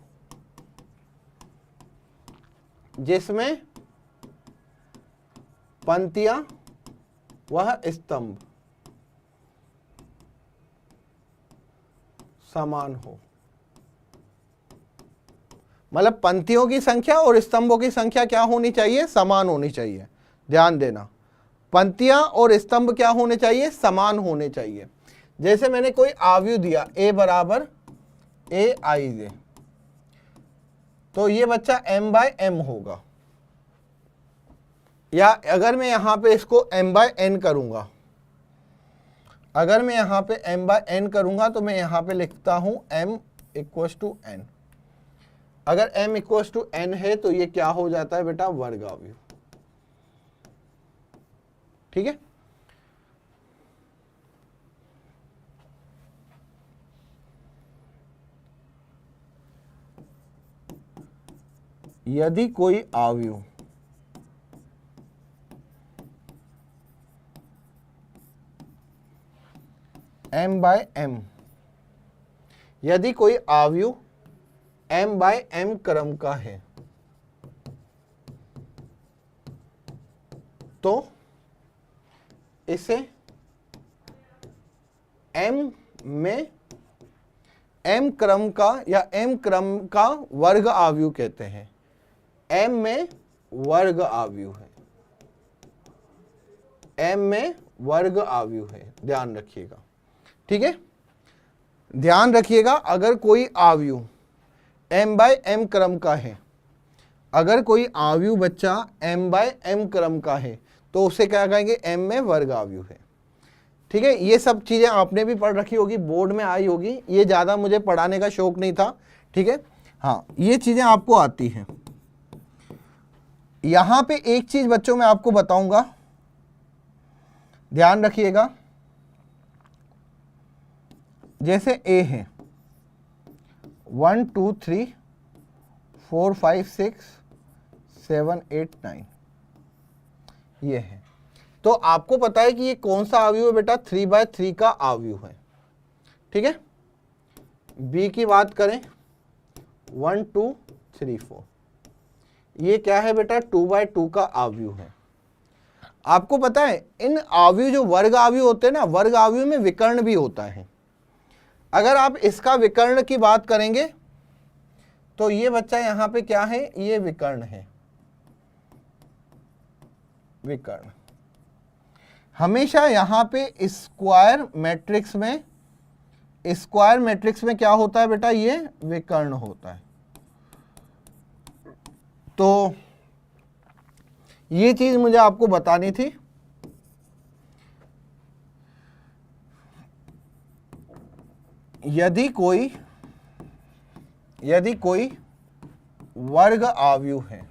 जिसमें पंक्तियां वह स्तंभ समान हो। मतलब पंक्तियों की संख्या और स्तंभों की संख्या क्या होनी चाहिए, समान होनी चाहिए। ध्यान देना, पंक्तियां और स्तंभ क्या होने चाहिए, समान होने चाहिए। जैसे मैंने कोई आव्यूह दिया a बराबर aij, तो ये बच्चा m/m होगा। या अगर मैं यहां पे इसको m/n करूंगा, अगर मैं यहां पे m/n करूंगा तो मैं यहां पे लिखता हूं m = n। अगर m = n है तो ये क्या हो जाता है बेटा, वर्ग आव्यूह। ठीक है, यदि कोई आव्यूह m/m, यदि कोई आव्यूह m/m क्रम का है तो इसे m में m क्रम का या m क्रम का वर्ग आव्यूह कहते हैं। m में वर्ग आव्यूह है, m में वर्ग आव्यूह है, ध्यान रखिएगा। ठीक है, ध्यान रखिएगा, अगर कोई आव्यूह m/m क्रम का है, अगर कोई आव्यूह बच्चा m/m क्रम का है तो उसे क्या कहेंगे, m में वर्ग आव्यूह है। ठीक है, ये सब चीजें आपने भी पढ़ रखी होगी, बोर्ड में आई होगी, ये ज्यादा मुझे पढ़ाने का शौक नहीं था। ठीक है, हाँ ये चीजें आपको आती हैं। यहां पे एक चीज बच्चों मैं आपको बताऊंगा, ध्यान रखिएगा। जैसे a है 1 2 3 4 5 6 7 8 9, ये है, तो आपको पता है कि ये कौन सा आव्यूह है बेटा, 3/3 का आव्यूह है। ठीक है, b की बात करें 1 2 3 4, ये क्या है बेटा, 2/2 का आव्यूह है। आपको पता है इन आव्यूह, जो वर्ग आव्यूह होते हैं ना, वर्ग आव्यूह में विकर्ण भी होता है। अगर आप इसका विकर्ण की बात करेंगे तो ये बच्चा यहां पे क्या है, ये विकर्ण है। विकर्ण हमेशा यहां पे स्क्वायर मैट्रिक्स में, स्क्वायर मैट्रिक्स में क्या होता है बेटा, ये विकर्ण होता है। तो ये चीज मुझे आपको बतानी थी। यदि कोई यदि कोई वर्ग आव्यूह है,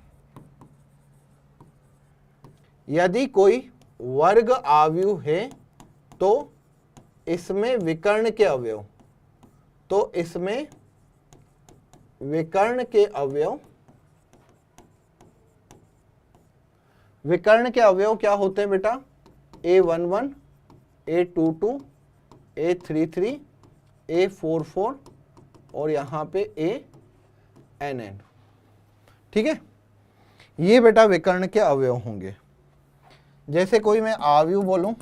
यदि कोई वर्ग आव्यूह है तो इसमें विकर्ण के अवयव, तो इसमें विकर्ण के अवयव, विकर्ण के अवयव क्या होते हैं बेटा? A11, A22, A33, A44 और यहां पे ANN। ठीक है, ये बेटा विकर्ण के अवयव होंगे। जैसे कोई मैं आव्यूह बोलूं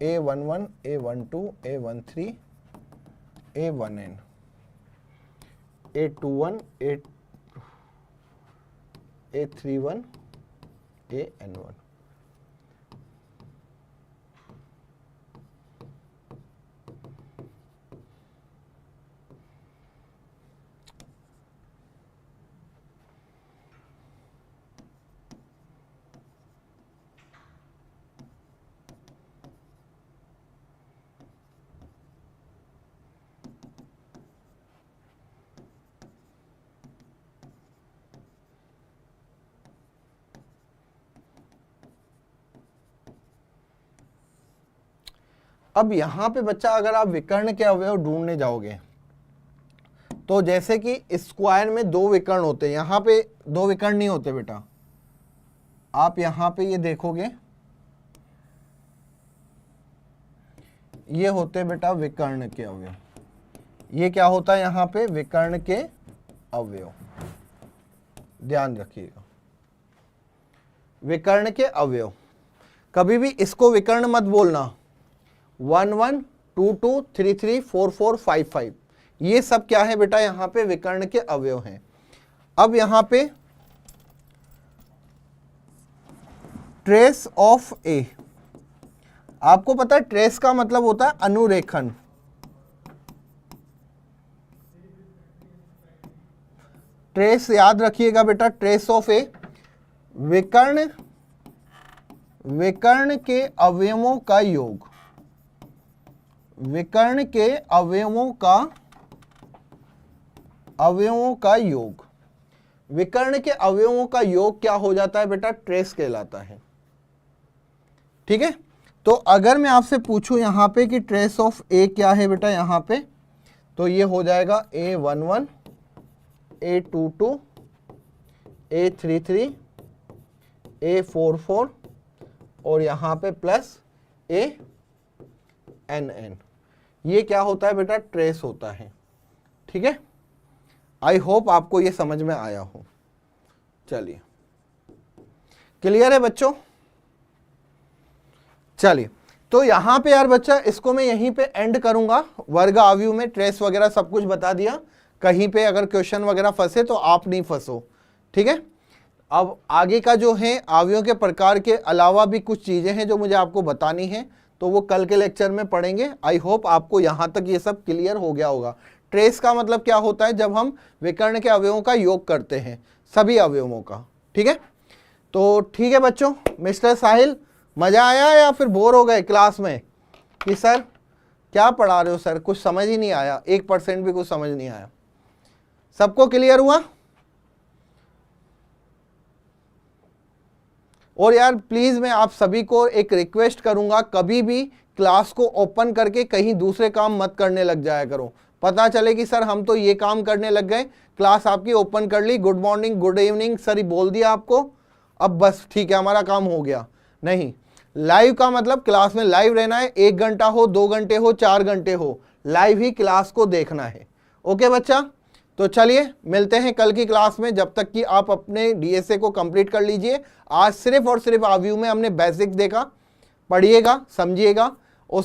A11, A12, A13, A1N, A21, A31, AN1। अब यहां पे बच्चा अगर आप विकर्ण के अवयव ढूंढने जाओगे तो जैसे कि स्क्वायर में दो विकर्ण होते हैं, यहां पे दो विकर्ण नहीं होते बेटा। आप यहां पे ये देखोगे, ये होते बेटा विकर्ण के अवयव। ये क्या होता है यहां पे? विकर्ण के अवयव। ध्यान रखिएगा, विकर्ण के अवयव। कभी भी इसको विकर्ण मत बोलना। 1 1 2 2 3 3 4 4 5 5, ये सब क्या है बेटा? यहां पे विकर्ण के अवयव हैं। अब यहां पे ट्रेस ऑफ ए, आपको पता है ट्रेस का मतलब होता है अनुरेखण। ट्रेस याद रखिएगा बेटा, ट्रेस ऑफ ए विकर्ण, विकर्ण के अवयवों का योग, विकर्ण के अवयवों का योग। विकर्ण के अवयवों का योग क्या हो जाता है बेटा? ट्रेस कहलाता है। ठीक है, तो अगर मैं आपसे पूछूं यहां पे कि ट्रेस ऑफ ए क्या है बेटा यहां पे, तो ये हो जाएगा A11, A22, A33, A44 और यहां पे प्लस ANN। ये क्या होता है बेटा? ट्रेस होता है। ठीक है, आई होप आपको ये समझ में आया हो। चलिए, क्लियर है बच्चों? चलिए, तो यहां पे यार बच्चा इसको मैं यहीं पे एंड करूंगा। वर्ग आव्यूह में ट्रेस वगैरह सब कुछ बता दिया। कहीं पे अगर क्वेश्चन वगैरह फंसे तो आप नहीं फंसो। ठीक है, अब आगे का जो है आव्यूहों के प्रकार के अलावा भी कुछ चीजें हैं जो मुझे आपको बतानी है, तो वो कल के लेक्चर में पढ़ेंगे। आई होप आपको यहां तक ये सब क्लियर हो गया होगा। ट्रेस का मतलब क्या होता है? जब हम विकर्ण के अवयवों का योग करते हैं, सभी अवयवों का। ठीक है, तो ठीक है बच्चों। मिस्टर साहिल, मजा आया या फिर बोर हो गए क्लास में कि सर क्या पढ़ा रहे हो सर, कुछ समझ ही नहीं आया, 1% भी कुछ समझ नहीं आया? सबको क्लियर हुआ? और यार प्लीज मैं आप सभी को एक रिक्वेस्ट करूंगा, कभी भी क्लास को ओपन करके कहीं दूसरे काम मत करने लग जाया करो। पता चले कि सर हम तो ये काम करने लग गए, क्लास आपकी ओपन कर ली, good morning good evening sir ही बोल दिया आपको, अब बस ठीक है हमारा काम हो गया। नहीं, लाइव का मतलब क्लास में लाइव रहना है। 1 घंटा हो, 2 घंटे हो, 4 घंटे हो, लाइव ही क्लास को देखना है। ओके बच्चा, तो चलिए मिलते हैं कल की क्लास में। जब तक कि आप अपने डीएसए को कंप्लीट कर लीजिए। आज सिर्फ और सिर्फ आव्यूह में हमने बेसिक देखा, पढ़िएगा, समझिएगा, उसके